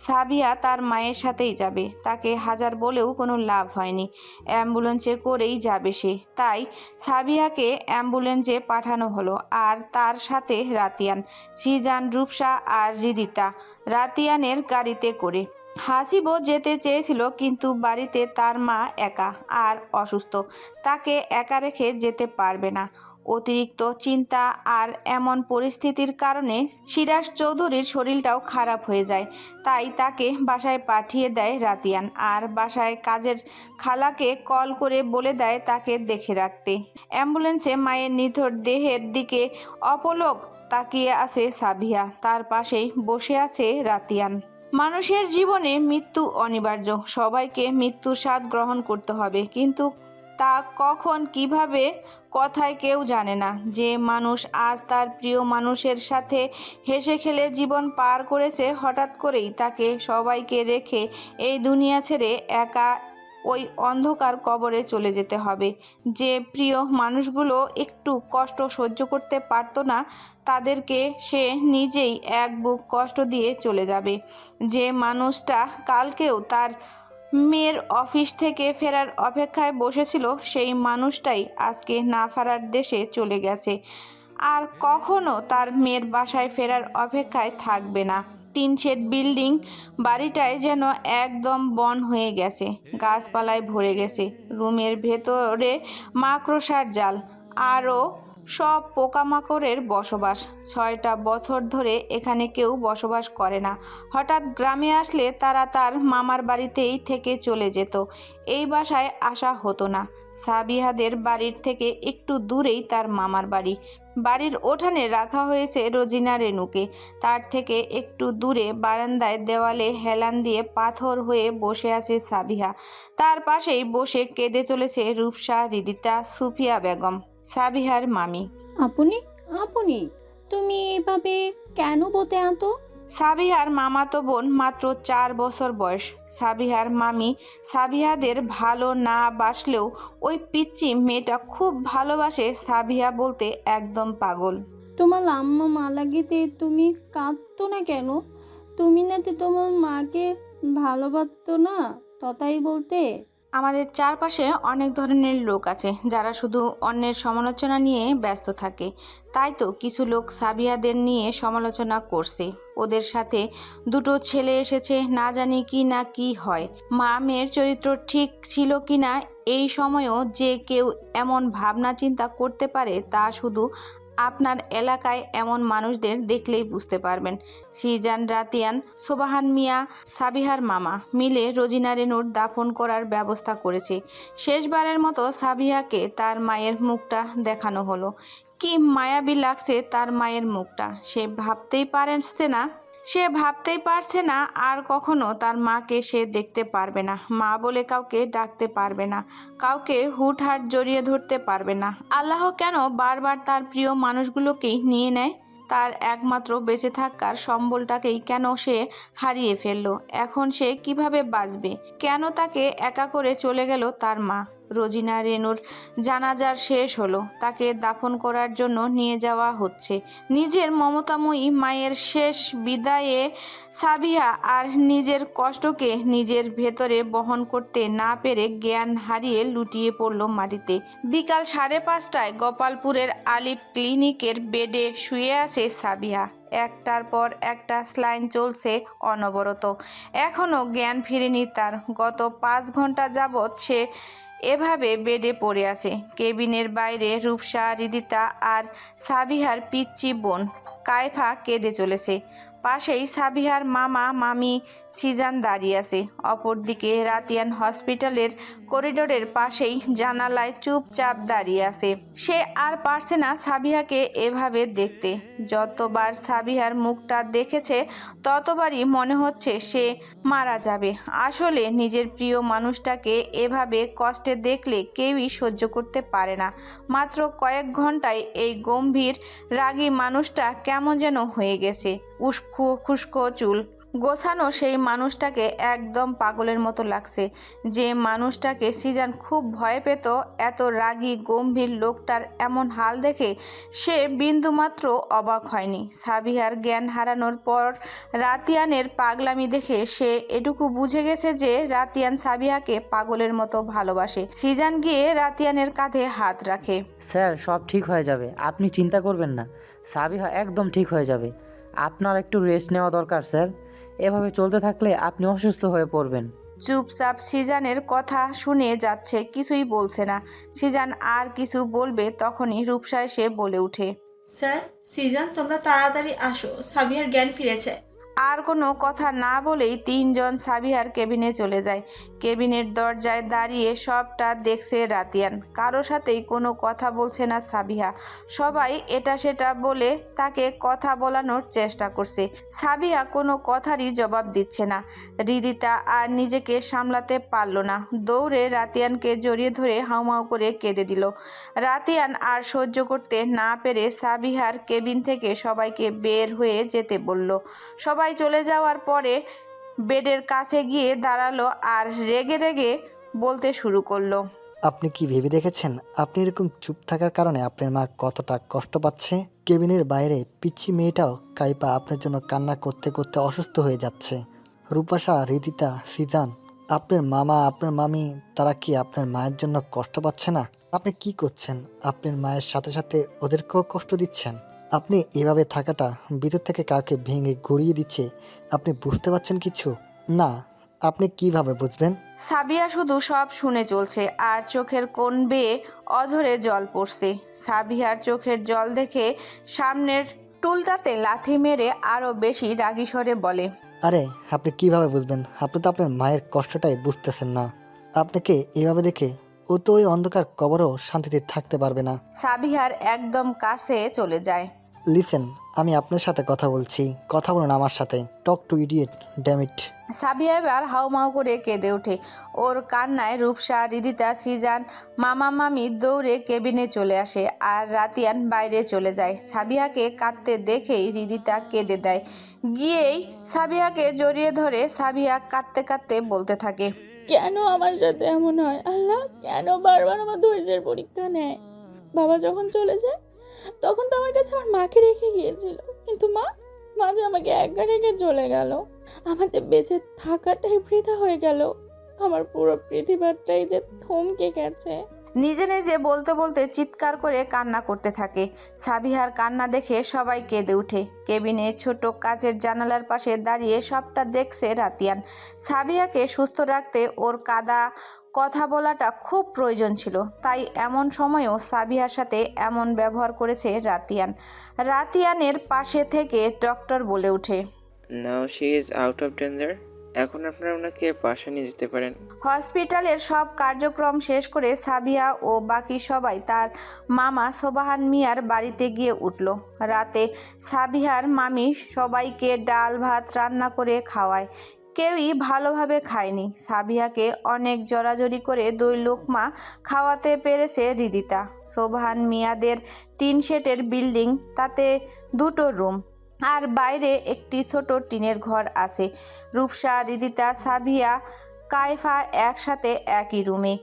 সাবিহা তার মায়ের সাথেই যাবে। তাকে হাজার বলেও কোনো লাভ হয়নি। অ্যাম্বুলেন্সে করেই যাবে সে। তাই সাবিহাকে অ্যাম্বুলেন্সে পাঠানো হলো, আর তার সাথে রাতিয়ান, সিজান, রূপসা আর হৃদিতা রাতিয়ানের গাড়িতে করে। হাসিবও যেতে চেয়েছিল, কিন্তু বাড়িতে তার মা একা আর অসুস্থ, তাকে একা রেখে যেতে পারবে না। অতিরিক্ত চিন্তা আর এমন পরিস্থিতির কারণে সিরাজ চৌধুরীর শরীরটাও খারাপ হয়ে যায়। তাই তাকে বাসায় পাঠিয়ে দেয় রাতিয়ান, আর বাসায় কাজের খালাকে কল করে বলে দেয় তাকে দেখে রাখতে। অ্যাম্বুলেন্সে মায়ের নিথর দেহের দিকে অপলক তাকিয়ে আছে সাবিহা। তার পাশেই বসে আছে রাতিয়ান। মানুষের জীবনে মৃত্যু অনিবার্য। সবাইকে মৃত্যুর স্বাদ গ্রহণ করতে হবে, কিন্তু তা কখন কিভাবে কথায় কেউ জানে না। যে মানুষ আজ তার প্রিয় মানুষের সাথে হেসে খেলে জীবন পার করেছে, হঠাৎ করেই তাকে সবাইকে রেখে এই দুনিয়া ছেড়ে একা ওই অন্ধকার কবরে চলে যেতে হবে। যে প্রিয় মানুষগুলো একটু কষ্ট সহ্য করতে পারতো না, তাদেরকে সে নিজেই এক বুক কষ্ট দিয়ে চলে যাবে। যে মানুষটা কালকেও তার মেয়ের অফিস থেকে ফেরার অপেক্ষায় বসেছিল, সেই মানুষটাই আজকে না ফেরার দেশে চলে গেছে, আর কখনো তার মেয়ের বাসায় ফেরার অপেক্ষায় থাকবে না। টিন শেড বিল্ডিং বাড়িটায় যেন একদম বন হয়ে গেছে, গাছপালায় ভরে গেছে। রুমের ভেতরে মাকড়সার জাল, আরও সব পোকামাকড়ের বসবাস। 6টা বছর ধরে এখানে কেউ বসবাস করে না। হঠাৎ গ্রামে আসলে তারা তার মামার বাড়িতেই থেকে চলে যেত। এই বাসায় আসা হতো না। সাবিহাদের বাড়ির থেকে একটু দূরেই তার মামার বাড়ি। বাড়ির উঠানে রাখা হয়েছে রোজিনা রেনুকে। তার থেকে একটু দূরে বারান্দায় দেওয়ালে হেলান দিয়ে পাথর হয়ে বসে আছে সাবিহা। তার পাশেই বসে কেঁদে চলেছে রূপসা, হৃদিতা, সুফিয়া বেগম, সাবিহার মামি। আপনি আপনি তুমি এভাবে কেন বলতে আতো? সাবিহার মামাতো বোন, মাত্র 4 বছর বয়স। সাবিহার মামি সাবিহাদের ভালো না বাসলেও ওই পিচ্চি মেয়েটা খুব ভালোবাসে। সাবিহা বলতে একদম পাগল। তোমার আম্মা মারা গেতে তুমি কাঁদতো না কেন? তুমি নাতে তোমার মাকে ভালোবাসতো না, তথাই বলতে। আমাদের চারপাশে অনেক ধরনের লোক আছে যারা শুধু অন্যের সমালোচনা নিয়ে ব্যস্ত থাকে। তাই তো কিছু লোক সাবিহাদের নিয়ে সমালোচনা করছে। ওদের সাথে 2টো ছেলে এসেছে, না জানি কি না কি হয়। মা মেয়ের চরিত্র ঠিক ছিল কি না এই সময়ও যে কেউ এমন ভাবনা চিন্তা করতে পারে তা শুধু আপনার এলাকায় এমন মানুষদের দেখলেই বুঝতে পারবেন। সিজান, রাতিয়ান, সোবাহান মিয়া, সাবিহার মামা মিলে রোজিনা রেনুর দাফন করার ব্যবস্থা করেছে। শেষবারের মতো সাবিহাকে তার মায়ের মুখটা দেখানো হলো। কি মায়াবী লাগছে তার মায়ের মুখটা। সে ভাবতেই পারছে না আর কখনো তার মাকে সে দেখতে পারবে না। মা বলে কাউকে ডাকতে পারবে না, কাউকে হুটহাট জড়িয়ে ধরতে পারবে না। আল্লাহ কেন বারবার তার প্রিয় মানুষগুলোকেই নিয়ে নেয়? তার একমাত্র বেঁচে থাকার সম্বলটাকেই কেন সে হারিয়ে ফেললো? এখন সে কিভাবে বাঁচবে? কেন তাকে একা করে চলে গেল তার মা? রোজিনা রেনুর জানাজার শেষ হলো, তাকে দাফন করার জন্য নিয়ে যাওয়া হচ্ছে। নিজের মমতাময়ী মায়ের শেষ বিদায়ে সাবিহা আর নিজের কষ্টকে নিজের ভেতরে বহন করতে না পেরে জ্ঞান হারিয়ে লুটিয়ে পড়ল মাটিতে। বিকাল 5:30টায় গোপালপুরের আলিফ ক্লিনিকের বেডে শুয়ে আছে সাবিহা। একটার পর একটা স্লাইন চলছে অনবরত। এখনও জ্ঞান ফিরেনি তার। গত 5 ঘন্টা যাবৎ সে এভাবে বেডে পড়ে আছে। কেবিনের বাইরে রূপসা, রিদিতা আর সাবিহার পিচ্চি বোন কায়ফা কেঁদে চলেছে। পাশেই সাবিহার মামা মামি সিজান দাঁড়িয়ে আছে। অপরদিকে রাতিয়ান হসপিটালের করিডোরের পাশেই জানালায় চুপচাপ দাঁড়িয়ে আছে। সে আর পারছে না সাবিহাকে এভাবে দেখতে। যতবার সাবিহার মুখটা দেখেছে ততবারই মনে হচ্ছে সে মারা যাবে। আসলে নিজের প্রিয় মানুষটাকে এভাবে কষ্টে দেখলে কেউই সহ্য করতে পারে না। মাত্র কয়েক ঘন্টায় এই গম্ভীর রাগী মানুষটা কেমন যেন হয়ে গেছে। উস্কো খুস্কো চুল গোছানো সেই মানুষটাকে একদম পাগলের মতো লাগছে। যে মানুষটাকে সিজান খুব ভয় পেত, এত রাগী গম্ভীর লোকটার এমন হাল দেখে সে বিন্দুমাত্র অবাক হয়নি। সাবিহার জ্ঞান হারানোর পর রাতিয়ানের পাগলামি দেখে সে এটুকু বুঝে গেছে যে রাতিয়ান সাবিহাকে পাগলের মতো ভালোবাসে। সিজান গিয়ে রাতিয়ানের কাঁধে হাত রাখে। স্যার, সব ঠিক হয়ে যাবে, আপনি চিন্তা করবেন না। সাবিহা একদম ঠিক হয়ে যাবে। আপনার একটু রেস্ট নেওয়া দরকার স্যার। এভাবে চলতে থাকলে আপনি অসুস্থ হয়ে পড়বেন। চুপচাপ সিজানের কথা শুনে যাচ্ছে, কিছুই বলছে না। সিজান আর কিছু বলবে তখনই রূপসা এসে বলে ওঠে, স্যার, সিজান তোমরা তাড়াতাড়ি আসো, সাবিহার জ্ঞান ফিরেছে। আর কোনো কথা না বলেই 3 জন সাবিহার কেবিনে চলে যায়। কেবিনের দরজায় দাঁড়িয়ে সবটা দেখছে রাতিয়ান। কারো সাথেই কোনো কথা বলছে না সাবিহা। সবাই এটা সেটা বলে তাকে কথা বলানোর চেষ্টা করছে। সাবিহা কোনো কথারই জবাব দিচ্ছে না। রিদিতা আর নিজেকে সামলাতে পারল না, দৌড়ে রাতিয়ানকে জড়িয়ে ধরে হাউমাউ করে কেঁদে দিল। রাতিয়ান আর সহ্য করতে না পেরে সাবিহার কেবিন থেকে সবাইকে বের হয়ে যেতে বলল। সবাই চলে যাওয়ার পরে বেডের কাছে গিয়ে দাঁড়ালো আর রেগে রেগে বলতে শুরু করলো, আপনি কি ভেবে দেখেছেন আপনি এরকম চুপ থাকার কারণে আপনার মা কতটা কষ্ট পাচ্ছে? কেবিনের বাইরে পিচ্ছি মেয়েটাও কাইপা আপনার জন্য কান্না করতে করতে অসুস্থ হয়ে যাচ্ছে। রূপাশা, রিদিতা, সিজান, আপনার মামা, আপনার মামি, তারা কি আপনার মায়ের জন্য কষ্ট পাচ্ছে না? আপনি কি করছেন? আপনার মায়ের সাথে সাথে ওদেরকেও কষ্ট দিচ্ছেন। আপনি এভাবে থাকাটা ভিতর থেকে কাউকে ভেঙে গড়িয়ে দিচ্ছে। আপনি বুঝতে পারছেন কিছু না? আপনি কিভাবে বুঝবেন? সাবিয়া শুধু সব শুনে চলছে আর চোখের কোণ বেয়ে অঝরে জল পড়ছে। সাবিহার চোখের জল দেখে সামনের টুলটাতে লাথি মেরে আরো বেশি রাগী স্বরে বলে, আরে আপনি কিভাবে বুঝবেন? আপনি তো আপনার মায়ের কষ্টটাই বুঝতেছেন না। আপনাকে এভাবে দেখে ও তো ওই অন্ধকার কবরও শান্তিতে থাকতে পারবে না। সাবিহার একদম কাছে চলে যায়। লিসেন, আমি আপনার সাথে কথা বলছি, কথা বলুন আমার সাথে। Talk to idiot, dammit. Sabiya এবার হাউমাউ করে কেঁদে ওঠে। ওর কান্নায় রূপসা, রিদিতা, সিজান, মামা মামি দৌড়ে কেবিনে চলে আসে আর রাতিয়ান বাইরে চলে যায়। সাবিয়াকে কাঁদতে দেখেই রিদিতা কেঁদে দেয়। গিয়েই সাবিয়াকে জড়িয়ে ধরে সাবিয়া কাঁদতে কাঁদতে বলতে থাকে, কেন আমার সাথে এমন হয় আল্লাহ? কেন বারবার আমার ধৈর্যের পরীক্ষা নেয়? বাবা যখন চলে যায় তখন তো আমার কাছে আমার মাকে রেখে গিয়েছিল, কিন্তু মা যে আমাকে একা রেখে চলে গেল। আমার যে বেঁচে থাকাটাই বৃথা হয়ে গেল। আমার পুরো পৃথিবীটাই যে থমকে গেছে। নিজে নিজে বলতে বলতে চিৎকার করে কান্না করতে থাকে। সাবিহার কান্না দেখে সবাই কেঁদে ওঠে। কেবিনে ছোট কাচের জানালার পাশে দাঁড়িয়ে সবটা দেখছে রাতিয়ান। সাবিহাকে সুস্থ রাখতে ওর কাঁদা কথা বলাটা খুব প্রয়োজন ছিল, তাই এমন সময়েও সাবিহার সাথে এমন ব্যবহার করেছে রাতিয়ান। রাতিয়ানের পাশে থেকে ডক্টর বলে ওঠে, now she is out of danger. এখন আপনারা ওনাকে বাসা নিয়ে যেতে পারেন। হসপিটালের সব কার্যক্রম শেষ করে সাবিয়া ও বাকি সবাই তার মামা সোবাহান মিয়ার বাড়িতে গিয়ে উঠল। রাতে সাবিহার মামি সবাইকে ডাল ভাত রান্না করে খাওয়ায়। কেউই ভালোভাবে খায়নি। সাবিহাকে অনেক জোরাজোরি করে 2 লোকমা খাওয়াতে পেরেছে হৃদিতা। সোবাহান মিয়াদের টিন শেডের বিল্ডিং, তাতে 2টো রুম আর বাইরে একটি ছোট টিনের ঘর আছে। রূপসা, হৃদিতা, সাবিয়া, কায়ফা একসাথে একই রুমে।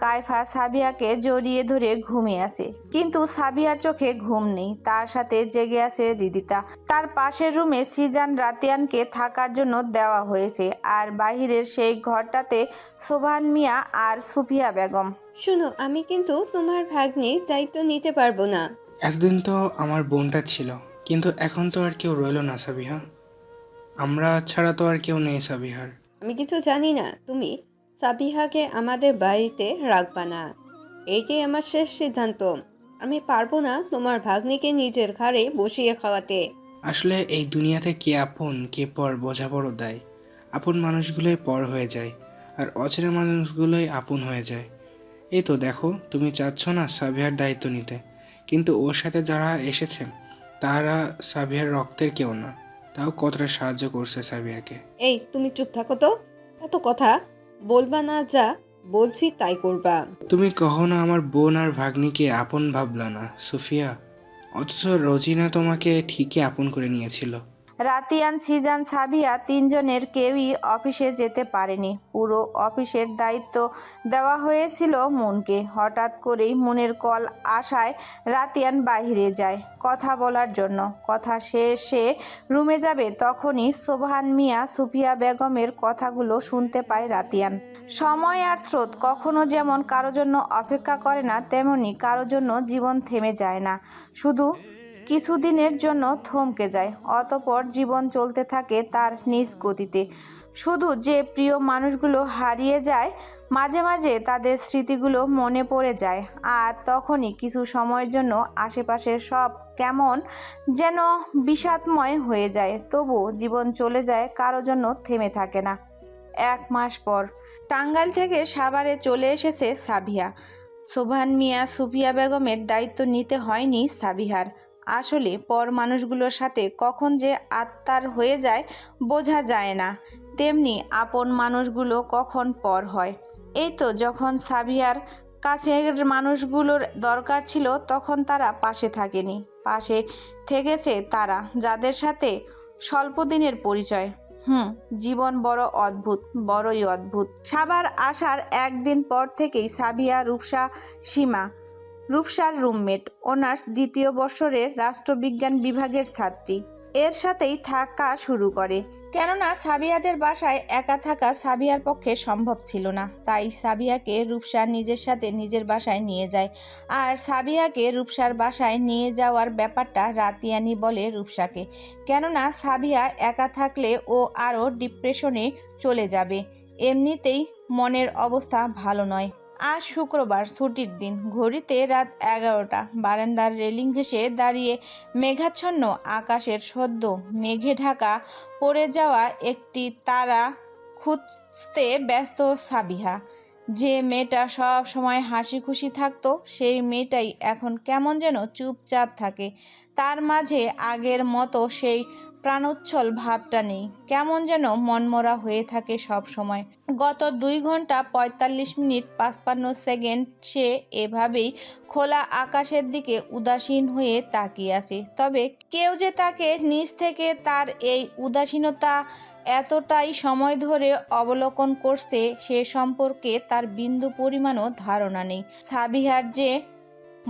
কায়ফা সাবিয়াকে জড়িয়ে ধরে ঘুমিয়ে আছে, কিন্তু সাবিয়ার চোখে ঘুম নেই। তার সাথে জেগে আছে হৃদিতা। তার পাশের রুমে সিজান রাতিয়ানকে থাকার জন্য দেওয়া হয়েছে, আর বাহিরের সেই ঘরটাতে সোভান মিয়া আর সুফিয়া বেগম। শোনো, আমি কিন্তু তোমার ভাগ্নির দায়িত্ব নিতে পারবো না। এতদিন তো আমার বোনটা ছিল, কিন্তু এখন তো আর কেউ রইল না সাবিহা। আমরা ছাড়া তো আর কেউ নেই সাবিহার। আমি কিছু জানি না, তুমি সাবিহাকে আমাদের বাড়িতে রাখবা না, এইটাই আমার শেষ সিদ্ধান্ত। আমি পারবো না তোমার ভাগ্নিকে নিজের ঘাড়ে বসিয়ে খাওয়াতে। আসলে এই দুনিয়াতে কে আপন কে পর বোঝা বড় দায়। আপন মানুষগুলোই পর হয়ে যায়, আর অচেনা মানুষগুলোই আপন হয়ে যায়। এই তো দেখো, তুমি চাচ্ছ না সাবিহার দায়িত্ব নিতে, কিন্তু ওর সাথে যারা এসেছে তারা সাবিহার রক্তের কেউ না, তাও কতটা সাহায্য করছে সাবিহাকে। এই তুমি চুপ থাকো তো, এত কথা বলবা না, যা বলছি তাই করবা। তুমি কখনো আমার বোন আর ভাগ্নিকে আপন ভাবলা না সুফিয়া, অথচ রোজিনা তোমাকে ঠিকই আপন করে নিয়েছিল। রাতিয়ান, সিজান, সাবিয়া 3 জনের কেউই অফিসে যেতে পারেনি। পুরো অফিসের দায়িত্ব দেওয়া হয়েছিল মুনকে। হঠাৎ করেই মুনের কল আসায় রাতিয়ান বাইরে যায় কথা বলার জন্য। কথা শেষে রুমে যাবে, তখনই সোবহান মিয়া, সুফিয়া বেগমের কথাগুলো শুনতে পায় রাতিয়ান। সময় আর স্রোত কখনো যেমন কারো জন্য অপেক্ষা করে না, তেমনি কারো জন্য জীবন থেমে যায় না, শুধু কিছুদিনের জন্য থমকে যায়। অতঃপর জীবন চলতে থাকে তার নিজ গতিতে। শুধু যে প্রিয় মানুষগুলো হারিয়ে যায়, মাঝে মাঝে তাদের স্মৃতিগুলো মনে পড়ে যায়, আর তখনই কিছু সময়ের জন্য আশেপাশের সব কেমন যেন বিষাদময় হয়ে যায়। তবু জীবন চলে যায়, কারো জন্য থেমে থাকে না। 1 মাস পর টাঙ্গাইল থেকে সাভারে চলে এসেছে সাবিহা। সোবহান মিয়া, সুফিয়া বেগমের দায়িত্ব নিতে হয়নি সাবিহার। আসলে পর মানুষগুলোর সাথে কখন যে আত্মার হয়ে যায় বোঝা যায় না, তেমনি আপন মানুষগুলো কখন পর হয়। এই তো যখন সাবিহার কাছের মানুষগুলোর দরকার ছিল, তখন তারা পাশে থাকেনি। পাশে থেকেছে তারা, যাদের সাথে স্বল্প দিনের পরিচয়। জীবন বড় অদ্ভুত, বড়ই অদ্ভুত। সাভার আসার 1 দিন পর থেকেই সাবিয়া, রূপসা, সীমা, রূপসার রুমমেট, অনার্স 2য় বর্ষের রাষ্ট্রবিজ্ঞান বিভাগের ছাত্রী, এর সাথেই থাকা শুরু করে। কেননা সাবিয়াদের বাসায় একা থাকা সাবিয়ার পক্ষে সম্ভব ছিল না, তাই সাবিয়াকে রূপসা নিজের সাথে নিজের বাসায় নিয়ে যায়। আর সাবিয়াকে রূপসার বাসায় নিয়ে যাওয়ার ব্যাপারটা রাতিয়ানি বলে রূপসাকে, কেননা সাবিয়া একা থাকলে ও আরও ডিপ্রেশনে চলে যাবে। এমনিতেই মনের অবস্থা ভালো নয়। আজ শুক্রবার, ছুটির দিন। ঘড়িতে রাত 11টা। বারান্দার রেলিং ঘেঁষে দাঁড়িয়ে মেঘাচ্ছন্ন আকাশের সদ্য মেঘে ঢাকা পড়ে যাওয়া একটি তারা খুঁজতে ব্যস্ত সাবিহা। যে মেয়েটা সব সময় হাসি খুশি থাকতো, সেই মেয়েটাই এখন কেমন যেন চুপচাপ থাকে। তার মাঝে আগের মতো সেই প্রাণোচ্ছল ভাবটা নেই, কেমন যেন মনমরা হয়ে থাকে সব সময়। গত 2 ঘন্টা 45 মিনিট 55 সেকেন্ড সে এভাবেই খোলা আকাশের দিকে উদাসীন হয়ে তাকিয়ে আছে। তবে কেউ যে তাকে নিজ থেকে তার এই উদাসীনতা এতটাই সময় ধরে অবলোকন করছে, সে সম্পর্কে তার বিন্দু পরিমাণও ধারণা নেই। সাবিহার যে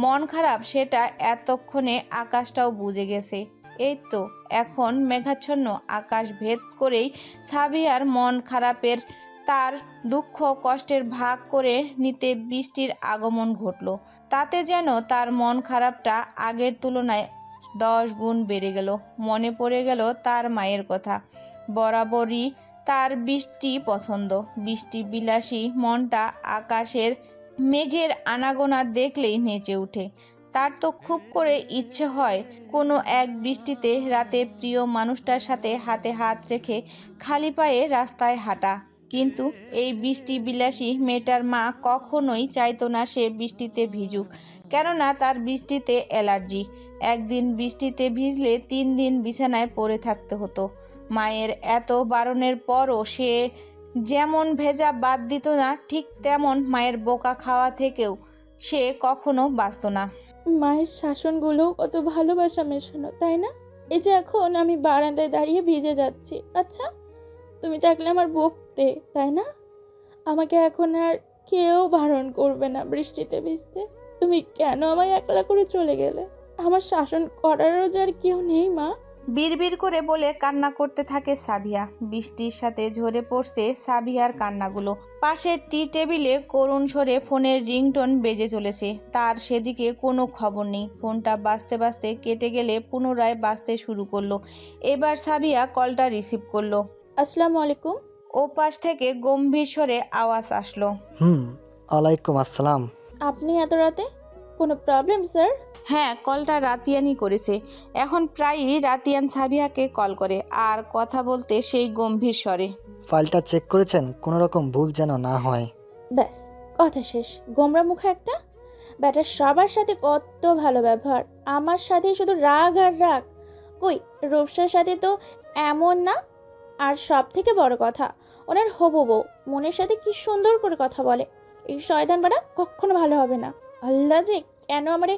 মন খারাপ সেটা এতক্ষণে আকাশটাও বুঝে গেছে। এই তো এখন মেঘাচ্ছন্ন আকাশ ভেদ করেই সাবিহার মন খারাপের তার দুঃখ কষ্টের ভাগ করে নিতে বৃষ্টির আগমন ঘটল। তাতে যেন তার মন খারাপটা আগের তুলনায় 10 গুণ বেড়ে গেল। মনে পড়ে গেল তার মায়ের কথা। বরাবরই তার বৃষ্টি পছন্দ। বৃষ্টি বিলাসী মনটা আকাশের মেঘের আনাগোনা দেখলেই নেচে ওঠে। তার তো খুব করে ইচ্ছে হয় কোনো এক বৃষ্টিতে রাতে প্রিয় মানুষটার সাথে হাতে হাত রেখে খালি পায়ে রাস্তায় হাঁটা। কিন্তু এই বৃষ্টি বিলাসী মেয়েটার মা কখনোই চাইতো না সে বৃষ্টিতে ভিজুক, কেননা তার বৃষ্টিতে অ্যালার্জি। একদিন বৃষ্টিতে ভিজলে 3 দিন বিছানায় পড়ে থাকতে হতো। মায়ের এত বারণের পরও সে যেমন ভেজা বাদ দিত না, ঠিক তেমন মায়ের বোকা খাওয়া থেকেও সে কখনো বাঁচত না। মায়ের শাসনগুলো কত ভালোবাসা মেশানো, তাই না? এই যে এখন আমি বারান্দায় দাঁড়িয়ে ভিজে যাচ্ছি, আচ্ছা তুমি থাকলে আমার বকতে, তাই না? আমাকে এখন আর কেউ বারণ করবে না বৃষ্টিতে ভিজতে। তুমি কেন আমায় একলা করে চলে গেলে? আমার শাসন করারও যে আর কেউ নেই মা। বিড়বিড় করে বলে কান্না করতে থাকে সাবিয়া। বৃষ্টির সাথে ঝরে পড়ছে সাবিয়ার কান্নাগুলো। পাশের টি টেবিলে করুণ স্বরে ফোনের রিংটোন বেজে চলেছে। তার সেদিকে কোনো খবর নেই। ফোনটা বাজতে বাজতে কেটে গেলে পুনরায় বাজতে শুরু করলো। এবার সাবিয়া কলটা রিসিভ করলো। আসসালামু আলাইকুম। ও পাশ থেকে গম্ভীর স্বরে আওয়াজ আসলো। ওয়ালাইকুম আসসালাম। আপনি এত রাতে? কোনো প্রবলেম স্যার? হ্যাঁ, কলটা রাতিয়ানই করেছে। এখন প্রায়ই রাতিয়ান সাবিয়াকে কল করে, আর কথা বলতে সেই গম্ভীর স্বরে। ফাইলটা চেক করেছেন? কোনো রকম ভুল যেন না হয়। ব্যাস, কথা শেষ। গোমরা মুখ একটা। ব্যাটার সবার সাথে কত ভালো ব্যবহার, আমার সাথে শুধু রাগ আর রাগ। কই রূপসার সাথে তো এমন না। আর সব থেকে বড় কথা, ওনার হবু বউ মনের সাথে কি সুন্দর করে কথা বলে। এই শয়তান বাড়া কখনো ভালো হবে না। আল্লাহ যে কেন আমার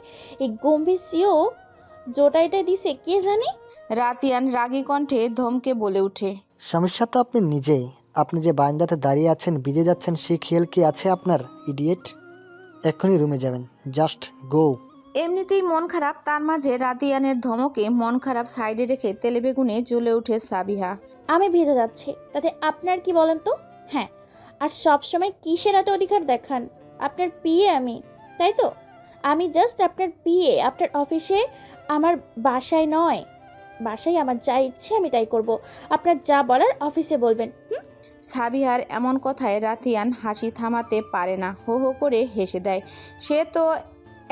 এই গম্ভীর সিও জোটাইটাই দিছে কে জানে। রাতিয়ান রাগী কণ্ঠে ধমকে বলে ওঠে। সমস্যা তো আপনি নিজেই। আপনি যে বারান্দাতে দাঁড়িয়ে আছেন, ভিজে যাচ্ছেন, সেই খেয়াল কি আছে আপনার, ইডিয়েট? এক্ষুনি রুমে যাবেন, জাস্ট গো। এমনিতেই মন খারাপ, তার মাঝে রাতিয়ানের ধমকে মন খারাপ সাইডে রেখে তেলে বেগুনে জ্বলে ওঠে সাবিহা। আমি ভেজে যাচ্ছি, তাতে আপনার কি বলেন তো? হ্যাঁ, আর সবসময় কিসের এত অধিকার দেখান? আপনার পিএ আমি, তাই তো? আমি জাস্ট আপনার পিএ। আপনার অফিসে, আমার বাসায় নয়। বাসায় আমার যা ইচ্ছে আমি তাই করব। আপনার যা বলার অফিসে বলবেন। সাবিহার এমন কথায় রাতিয়ান হাসি থামাতে পারে না, হো হো করে হেসে দেয়। সে তো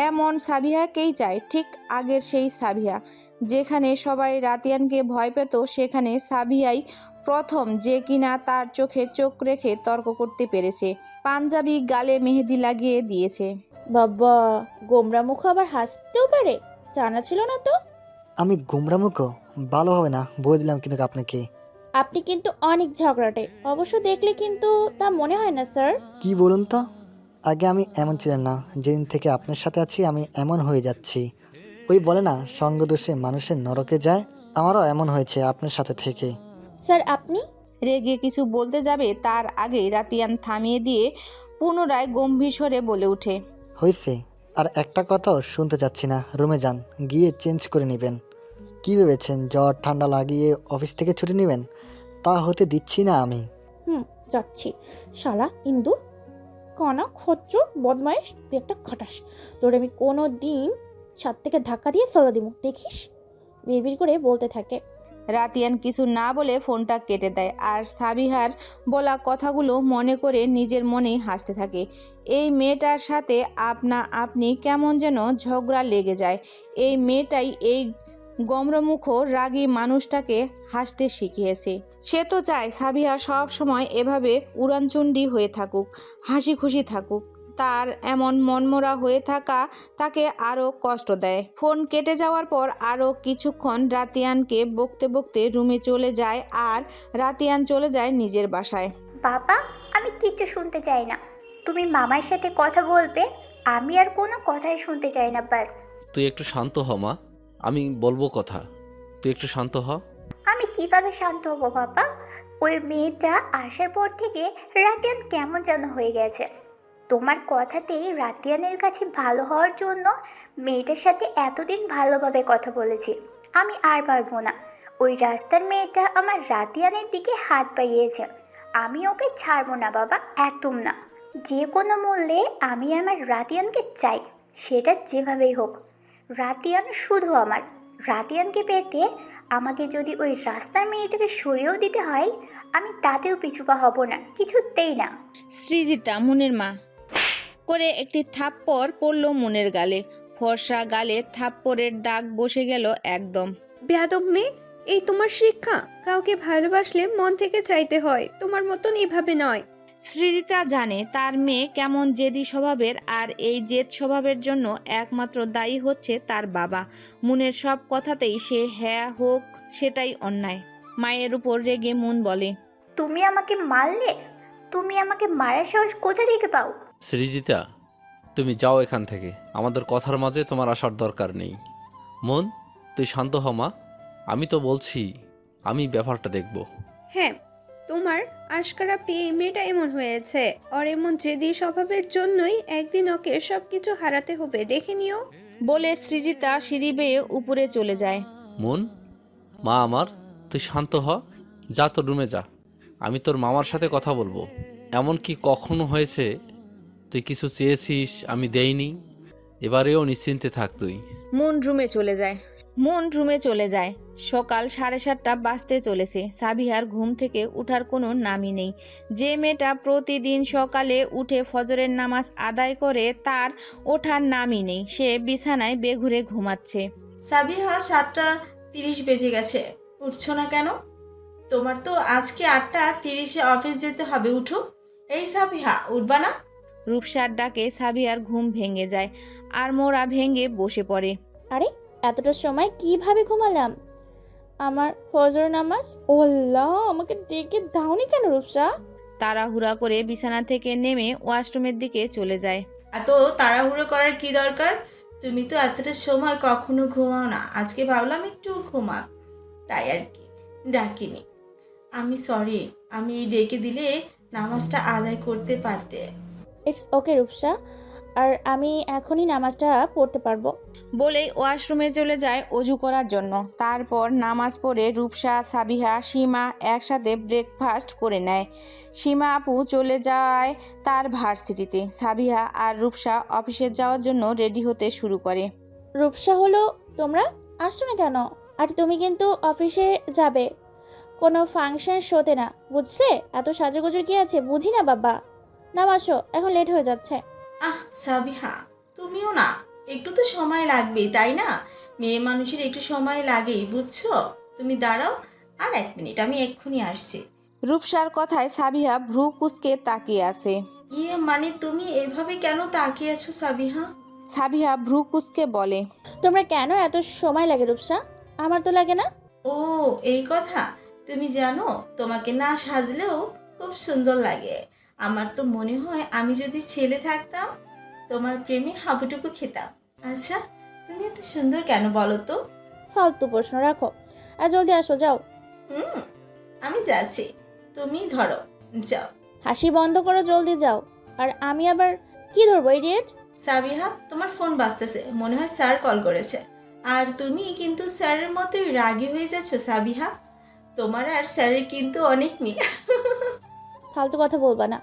এমন সাবিহাকেই চায়, ঠিক আগের সেই সাবিহা। যেখানে সবাই রাতিয়ানকে ভয় পেত, সেখানে সাবিহাই প্রথম যে কিনা তার চোখে চোখ রেখে তর্ক করতে পেরেছে। পাঞ্জাবি গালে মেহেদি লাগিয়ে দিয়েছে। বাবা, গোমরা মুখ আবার হাসতেও পারে, জানা ছিল না তো। আমি গুমরামুখো? ভালো হবে না, বলে দিলাম কিন্তু আপনাকে। আপনি কিন্তু অনেক ঝগড়াটে, অবশ্য দেখলে কিন্তু তা মনে হয় না স্যার। কি বলুন তো? আগে আমি এমন ছিলাম না, যেদিন থেকে আপনার সাথে আছি আমি এমন হয়ে যাচ্ছি। ওই বলে না, সঙ্গদোষে মানুষের নরকে যায়, আমারও এমন হয়েছে আপনার সাথে থেকে। স্যার আপনি? রেগে কিছু বলতে যাবে তার আগেই রাতিয়ান থামিয়ে দিয়ে পুনরায় গম্ভীর স্বরে বলে ওঠে। হয়েছে, আর একটা কথাও শুনতে চাচ্ছি না। রুমে যান, গিয়ে চেঞ্জ করে নেবেন। কি ভেবেছেন জ্বর ঠান্ডা লাগিয়ে অফিস থেকে ছুটি নেবেন? তা হতে দিচ্ছি না আমি। যাচ্ছি। শালা ইন্দুর, কণা, খচ্চর, বদমাইশ, তুই একটা খাটাস। তোর আমি কোনো দিন ছাদ থেকে ধাক্কা দিয়ে ফেলে দিব, দেখিস। বিড়বিড় করে বলতে থাকে। রাতিয়ান কিছু না বলে ফোনটা কেটে দেয়, আর সাবিহার বলা কথাগুলো মনে করে নিজের মনেই হাসতে থাকে। এই মেয়েটার সাথে আপনা আপনি কেমন যেন ঝগড়া লেগে যায়। এই মেয়েটাই এই গম্রমুখ রাগী মানুষটাকে হাসতে শিখিয়েছে। সে তো চায় সাবিহা সব সময় এভাবে উড়ানচণ্ডী হয়ে থাকুক, হাসি খুশি থাকুক। তার এমন মনমরা হয়ে থাকা তাকে আরও কষ্ট দেয়। ফোন কেটে যাওয়ার পর আরও কিছুক্ষণ রাতিয়ানকে বকতে বকতে রুমে চলে যায়, আর রাতিয়ান চলে যায় নিজের বাসায়। বাবা, আমি কিচ্ছু শুনতে চাই না। তুমি মামার সাথে কথা বলবে, আমি আর কোনো কথাই শুনতে চাই না, ব্যাস। তুই একটু শান্ত হ মা, আমি বলবো কথা, তুই একটু শান্ত হ। আমি কিভাবে শান্ত হব বাবা? ওই মেয়েটা আসার পর থেকে রাতিয়ান কেমন যেন হয়ে গেছে। তোমার কথাতেই রাতিয়ানের কাছে ভালো হওয়ার জন্য মেয়েটার সাথে এতদিন ভালোভাবে কথা বলেছি। আমি আর পারবো না। ওই রাস্তার মেয়েটা আমার রাতিয়ানের দিকে হাত বাড়িয়েছে। আমি ওকে ছাড়বো না বাবা, একদম না। যে কোনো মূল্যে আমি আমার রাতিয়ানকে চাই, সেটা যেভাবেই হোক। রাতিয়ান শুধু আমার। রাতিয়ানকে পেতে আমাকে যদি ওই রাস্তার মেয়েটাকে সরিয়েও দিতে হয়, আমি তাতেও পিছুপা হব না, কিছুতেই না। সৃজিতা মুনের মা করে একটি থাপ্পড় পড়ল মুনের গালে। ফর্সা গালে থাপ্পড়ের দাগ বসে গেল একদম। বেয়াদব মেয়ে, এই তোমার শিক্ষা? কাউকে ভালোবাসলে মন থেকে চাইতে হয়, তোমার মতন এভাবে নয়। সৃজিতা জানে তার মেয়ে কেমন জেদি স্বভাবের, আর এই জেদ স্বভাবের জন্য একমাত্র দায়ী হচ্ছে তার বাবা। মুনের সব কথাতেই সে হ্যাঁ হোক সেটাই অন্যায়। মায়ের উপর রেগে মুন বলে, তুমি আমাকে মারলে? তুমি আমাকে মারার সাহস কোথা থেকে পাও? সৃজিতা, তুমি যাও এখান থেকে, আমাদের কথার মাঝে তোমার আসার দরকার নেই। মন, তুই শান্ত হ মা, আমি তো বলছি আমি ব্যাপারটা দেখব। হ্যাঁ, তোমার আশকারা পেয়ে মেয়েটা এমন হয়েছে। ওর এমন জেদি স্বভাবের জন্যই একদিন ওকে সবকিছু হারাতে হবে, দেখে নিও। বলে সৃজিতা সিঁড়ি বেয়ে উপরে চলে যায়। মন, মা আমার, তুই শান্ত হ, যা তোর রুমে যা, আমি তোর মামার সাথে কথা বলবো। এমন কি কখনো হয়েছে তুই কিছু চেয়েছিস আমি দেইনি? এবারেও নিশ্চিন্তে থাক তুই। মুন রুমে চলে যায়। সকাল 7:30 বাজতে চলেছে। সাবিহার ঘুম থেকে উঠার কোনো নামই নেই। যে মেয়েটা প্রতিদিন সকালে উঠে ফজরের নামাজ আদায় করে, তার ওঠার নামই নেই। সে বিছানায় বেঘুরে ঘুমাচ্ছে। সাবিহা, 7:30 বেজে গেছে, উঠছো না কেন? তোমার তো আজকে 8:30 অফিস যেতে হবে, উঠো। এই সাবিহা, উঠবা না? রূপসার ডাকে সাবিহার ঘুম ভেঙে যায় আর মোরা ভেঙে বসে পড়ে। আরে এতটা সময় কিভাবে ঘুমালাম? আমার ফজর নামাজ। ও আল্লাহ, আমাকে ডেকে দাওনি কেন রূপসা? তাড়াহুড়া করে বিছানা থেকে নেমে ওয়াশরুমের দিকে চলে যায়। এত তাড়াহুড়ো করার কি দরকার? তুমি তো এতটা সময় কখনো ঘুমাও না, আজকে ভাবলাম একটু ঘুমা, তাই আর কি ডাকিনি। আমি সরি, আমি ডেকে দিলে নামাজটা আদায় করতে পারতে। ইটস ওকে রূপসা, আর আমি এখনই নামাজটা পড়তে পারবো। বলেই ওয়াশরুমে চলে যায় অজু করার জন্য। তারপর নামাজ পড়ে রূপসা, সাবিহা, সীমা একসাথে ব্রেকফাস্ট করে নেয়। সীমা আপু চলে যায় তার ভার্সিটিতে। সাবিহা আর রূপসা অফিসে যাওয়ার জন্য রেডি হতে শুরু করে। রূপসা হলো, তোমরা আসছো না কেন? আর তুমি কিন্তু অফিসে যাবে, কোনো ফাংশন শোতে না, বুঝলে? এত সাজুগুজুর কি আছে? বুঝি না বাবা। নামাসো, এখন লেট হয়ে যাচ্ছে। সাবিহা, তুমিও না, একটু তো সময় লাগবে, তাই না? মেয়ে মানুষের একটু সময় লাগেই, বুঝছো? তুমি দাঁড়াও আর 1 মিনিট, আমি এক্ষুনি আসছি। রূপসার কথায় সাবিহা ভ্রু কুঁচকে তাকিয়ে আছে। মানে তুমি এভাবে কেন তাকিয়ে আছো সাবিহা? সাবিহা ভ্রু কুঁচকে বলে, তোমরা কেন এত সময় লাগে রূপসা? আমার তো লাগে না। ও এই কথা, তুমি জানো তোমাকে না সাজলেও খুব সুন্দর লাগে। আমার তো মনে হয় আমি যদি ছেলে থাকতাম তোমার প্রেমে হাবুডুবু খেতাম। আচ্ছা, তুমি এত সুন্দর কেন বলো তো? ফালতু প্রশ্ন রাখো, আর জলদি আসো, যাও। আমি যাচ্ছি, তুমি ধরো, যাও। হাসি বন্ধ করো, জলদি যাও। আর আমি আবার কি ধরবো, ইডিয়েট? সাবিহা, তোমার ফোন বাজতেছে, মনে হয় স্যার কল করেছে। আর তুমি কিন্তু স্যারের মতোই রাগী হয়ে যাচ্ছ সাবিহা। তোমার আর স্যারের কিন্তু অনেক মিল। ফালতু কথা বলবা না।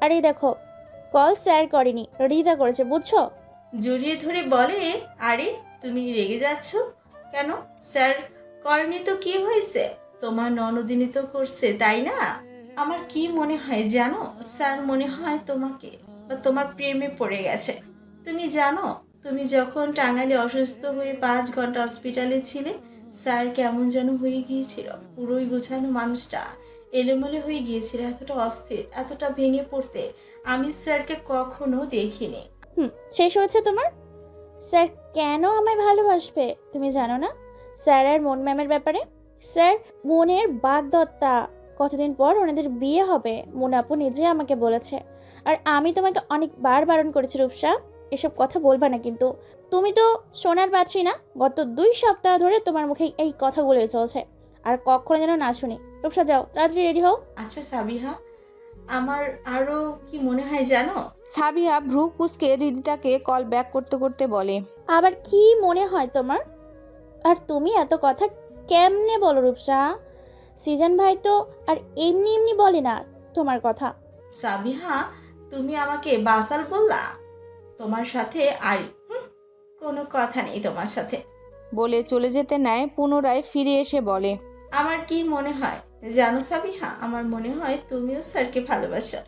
আর এই দেখো, কল স্যার করেনি, রিতা করেছে, বুঝছো? জড়িয়ে ধরে বলে, আরে তুমি রেগে যাচ্ছ কেন? স্যার করেনি তো কি হয়েছে? তোমার ননদিনী তো করছে, তাই না? আমার কি মনে হয় জানো, স্যার মনে হয় তোমাকে বা তোমার প্রেমে পড়ে গেছে। তুমি জানো, তুমি যখন টাঙ্গাইলে অসুস্থ হয়ে 5 ঘন্টা হসপিটালে ছিলে, স্যার কেমন যেন হয়ে গিয়েছিল। পুরোই গোছানো মানুষটা এলোমেলো হয়ে গিয়েছিল, এতটা অস্থির, এতটা ভেঙে পড়তে আমি স্যারকে কখনো দেখিনি। শেষ হয়েছে তোমার? স্যার কেন আমায় ভালোবাসবে তুমি জানো না? স্যার আর মন ম্যামের ব্যাপারে, স্যার মনের বাগদত্তা, কতদিন পর ওনাদের বিয়ে হবে, মন আপু নিজে আমাকে বলেছে। আর আমি তোমাকে অনেকবার বারণ করেছি রূপসা, এসব কথা বলবা না কিন্তু। তুমি তো শোনার পাচ্ছি না, গত 2 সপ্তাহ ধরে তোমার মুখে এই কথাগুলোই চলছে, আর কখনো যেন না শুনি। রূপসা যাও, তাড়াতাড়ি রেডি হও। আচ্ছা সাবিহা, আমার আরো কি মনে হয় জানো? সাবিহা ভ্রু কুঁচকে রিদিতাকে কল ব্যাক করতে করতে বলে, আবার কি মনে হয় তোমার? আর তুমি এত কথা কেমনে বলো রূপসা? সিজন ভাই তো আর এমনি এমনি বলে না তোমার কথা। সাবিহা, তুমি আমাকে বাসাল বললা? তোমার সাথে আরি, কোনো কথা নেই তোমার সাথে। বলে চলে যেতে নেয়, পুনরায় ফিরে এসে বলে, আমার কি মনে হয় জানো সাবিহা, আমার মনে হয় তুমিও স্যারকে ভালোবাসো।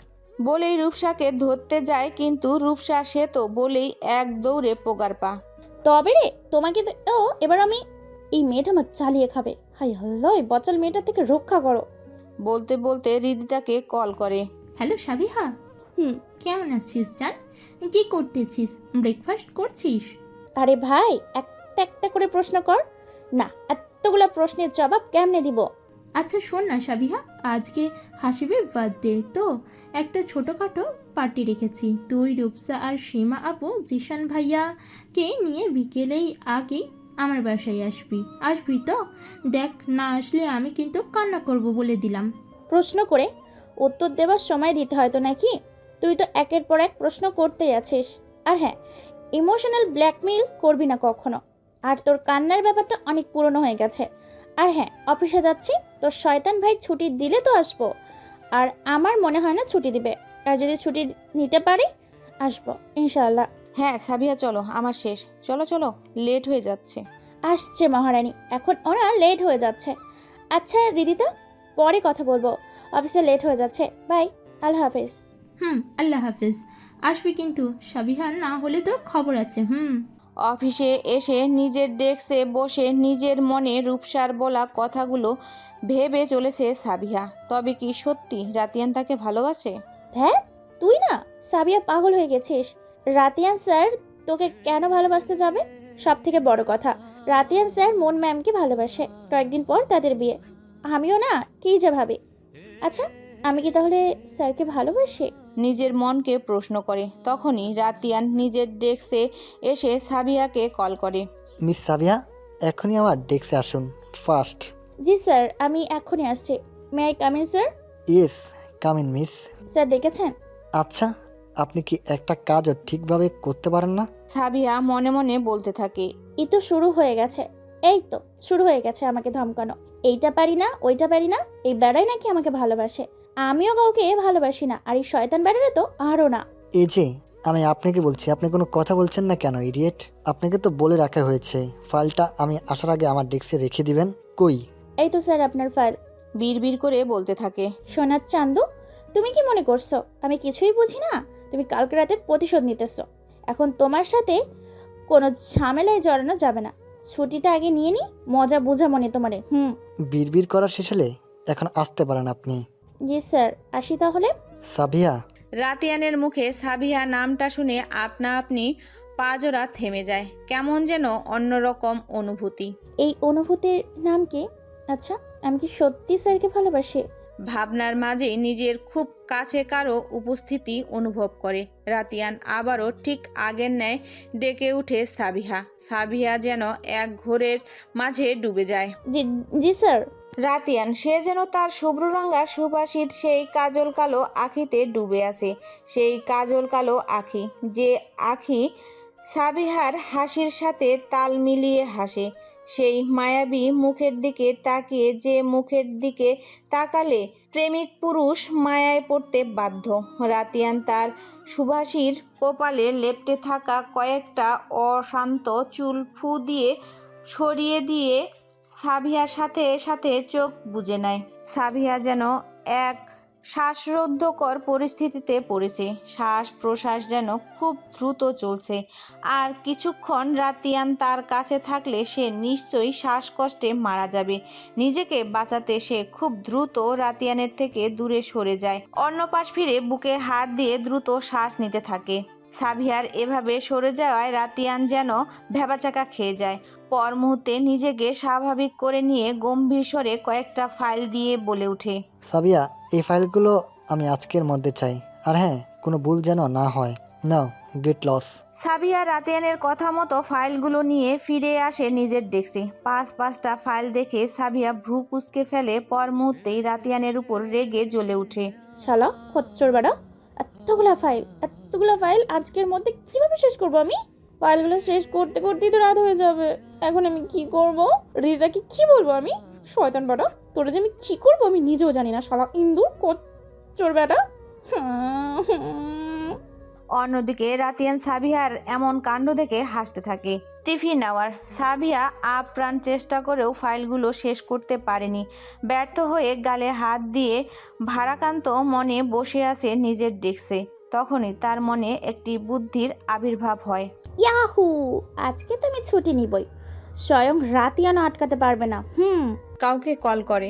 বলেই রূপসাকে ধরতে যায়, কিন্তু রূপসা সে তো বলেই এক দৌড়ে পোগার পা। তবে রে তোমাকে তো এবার আমি, এই মেয়েটা আমার চালিয়ে খাবে। হাই আল্লাহ, এই বচাল মেয়েটা থেকে রক্ষা করো। বলতে বলতে হৃদিতাকে কল করে। হ্যালো সাবিহা। কেমন আছিস জান? কি করতেছিস? ব্রেকফাস্ট করছিস? আরে ভাই, একটা একটা করে প্রশ্ন কর না, এতগুলা প্রশ্নের জবাব কেমনে দিব? আচ্ছা শোন না সাবিহা, আজকে হাসিবের বার্থডে তো একটা ছোটোখাটো পার্টি রেখেছি। তুই, রূপসা আর সীমা আপু জিশান ভাইয়াকে নিয়ে বিকেলেই আগেই আমার বাসায় আসবি তো? দেখ, না আসলে আমি কিন্তু কান্না করব বলে দিলাম। প্রশ্ন করে উত্তর দেওয়ার সময় দিতে হয়তো নাকি? তুই তো একের পর এক প্রশ্ন করতেই আছিস। আর হ্যাঁ, ইমোশনাল ব্ল্যাকমেইল করবি না কখনো। আর তোর কান্নার ব্যাপারটা অনেক পুরনো হয়ে গেছে। আর হ্যাঁ, অফিসে যাচ্ছি, তোর শয়তান ভাই ছুটি দিলে তো আসবো, আর আমার মনে হয় না ছুটি দিবে। আর যদি ছুটি নিতে পারি আসবো ইনশাআল্লাহ। হ্যাঁ সাবিহা, চলো, আমার শেষ। চলো চলো, লেট হয়ে যাচ্ছে। আসছে মহারানী, এখন ওরা লেট হয়ে যাচ্ছে। আচ্ছা রিদিতা, পরে কথা বলবো, অফিসে লেট হয়ে যাচ্ছে। বাই, আল্লাহ হাফেজ। আল্লাহ হাফেজ। আসবি কিন্তু সাবিহা, না হলে তোর খবর আছে। অফিসে এসে নিজের ডেস্কে বসে নিজের মনে রূপসার বলা কথাগুলো ভেবে চলেছে সাবিহা। তবে কি সত্যি রাতিয়ান তাকে ভালোবাসে? হ্যাঁ, তুই না সাবিয়া পাগল হয়ে গেছিস। রাতিয়ান স্যার তোকে কেন ভালোবাসতে যাবে? সব থেকে বড় কথা, রাতিয়ান স্যার মন ম্যামকে ভালোবাসে। কয়েকদিন পর তাদের বিয়ে। আমিও না কি যে ভাবি। আচ্ছা, আমি কি তাহলে স্যারকে ভালোবাসি? নিজের মনকে প্রশ্ন করে। তখনই রাতিয়ান নিজের ডেস্কে এসে সাবিয়াকে কল করে। মিস সাবিয়া, এখনই আমার ডেস্কে আসুন ফার্স্ট। জি স্যার, আমি এখনই আসছি। May I come in sir? Yes, come in miss. Sir ডেকেছেন? আচ্ছা, আপনি কি একটা কাজও ঠিকভাবে করতে পারেন না? সাবিয়া মনে মনে বলতে থাকে, এই তো শুরু হয়ে গেছে। এই তো শুরু হয়ে গেছে আমাকে ধমকানো। এইটা পারি না, ওইটা পারি না, এই বেড়াই নাকি আমাকে ভালোবাসে। আমিও কাউকে ভালোবাসি না, আর এই শয়তান বেড়ারে তো আরও না। এই যে আমি আপনাকে বলছি, আপনি কোনো কথা বলছেন না কেন ইডিয়েট? আপনাকে তো বলে রাখা হয়েছে ফাইলটা আমি আসার আগে আমার ডেস্কে রেখে দিবেন। কই? এই তো স্যার আপনার ফাইল। বিড়বিড় করে বলতে থাকে। সোনার চান্দু, তুমি কি মনে করছো আমি কিছুই বুঝি না? তুমি কালকে রাতের প্রতিশোধ নিতেছো। এখন তোমার সাথে কোনো ঝামেলায় জড়ানো যাবে না। ছুটিটা আগে নিয়ে নি, মজা বোঝা মনে তোমারে। বিড়বিড় করা শেষ হলে এখন আসতে পারেন আপনি। জি স্যার, আসি তাহলে। সাবিয়া। রাতিয়ানের মুখে সাবিহা নামটা শুনে আপনা আপনি পাজোরা থেমে যায়। কেমন যেন অন্যরকম অনুভূতি। এই অনুভূতির নাম কি? আচ্ছা, আমি কি সত্যি স্যারকে ভালোবাসি? ভাবনার মাঝে নিজের খুব কাছে কারো উপস্থিতি অনুভব করে রাতিয়ান। আবারও ঠিক আগের ন্যায় ডেকে উঠে সাবিহা যেন এক ঘোরের মাঝে ডুবে যায়। জি স্যার। রাতিয়ান সে যেন তার শুভ্ররঙা সুবাসিত সেই কাজল কালো আখিতে ডুবে আছে। সেই কাজল কালো আখি, যে আখি সাবিহার হাসির সাথে তাল মিলিয়ে হাসে। সেই মায়াবী মুখের দিকে তাকিয়ে, যে মুখের দিকে তাকালে প্রেমিক পুরুষ মায়ায় পড়তে বাধ্য। রাতিয়ান তার সুবাসীর কপালে লেপ্টে থাকা কয়েকটা অশান্ত চুল ফু দিয়ে ছড়িয়ে দিয়ে সাবিহার সাথে সাথে চোখ বুজে নেয়। সাবিহা যেন এক শ্বাসরুদ্ধকর পরিস্থিতিতে পড়েছে। শ্বাস প্রশ্বাস যেন খুব দ্রুত চলছে। আর কিছুক্ষণ রাতিয়ান তার কাছে থাকলে সে নিশ্চয়ই শ্বাসকষ্টে মারা যাবে। নিজেকে বাঁচাতে সে খুব দ্রুত রাতিয়ানের থেকে দূরে সরে যায়। অন্য পাশ ফিরে বুকে হাত দিয়ে দ্রুত শ্বাস নিতে থাকে। সাবিহার এভাবে সরে যাওয়ায় রাতিয়ান যেন ভ্যাবাচাকা খেয়ে যায়। পর মুহূর্তে নিজেকে স্বাভাবিক করে নিয়ে গম্ভীর স্বরে কয়েকটা ফাইল দিয়ে বলে ওঠে, সাবিয়া, এই ফাইলগুলো আমি আজকের মধ্যে চাই। আর হ্যাঁ, কোনো ভুল যেন না হয়। নাও, গেট লস। সাবিয়া রাতিয়ানের কথা মতো ফাইলগুলো নিয়ে ফিরে আসে নিজের ডেস্কে। পাঁচটা ফাইল দেখে সাবিয়া ভ্রু কুঁচকে ফেলে। পর মুহূর্তেই রাতিয়ানের উপর রেগে জ্বলে ওঠে। শালা খচ্চর বেড়া, এতগুলা ফাইল আজকের মধ্যে কিভাবে শেষ করবো আমি? ফাইলগুলো শেষ করতে করতেই তো রাত হয়ে যাবে। এখন আমি কি করব? রিদিতাকে কি বলবো আমি? শয়তান বেটা, তোরা যে আমি কি করবো আমি নিজেও জানি না। শালা ইন্দুর খচ্চর বেটা। অন্যদিকে রাতিয়ান সাবিহার এমন কাণ্ড দেখে হাসতে থাকে। টিফিন নেওয়ার। সাবিয়া আপ্রাণ চেষ্টা করেও ফাইলগুলো শেষ করতে পারেনি। ব্যর্থ হয়ে গালে হাত দিয়ে ভারাক্রান্ত মনে বসে আছে নিজের ডেস্কে। তখনই তার মনে একটি বুদ্ধির আবির্ভাব হয়। ইয়াহু, আজকে তো আমি ছুটি নিবই, স্বয়ং রাতিয়ানও আটকাতে পারবে না। কাউকে কল করে।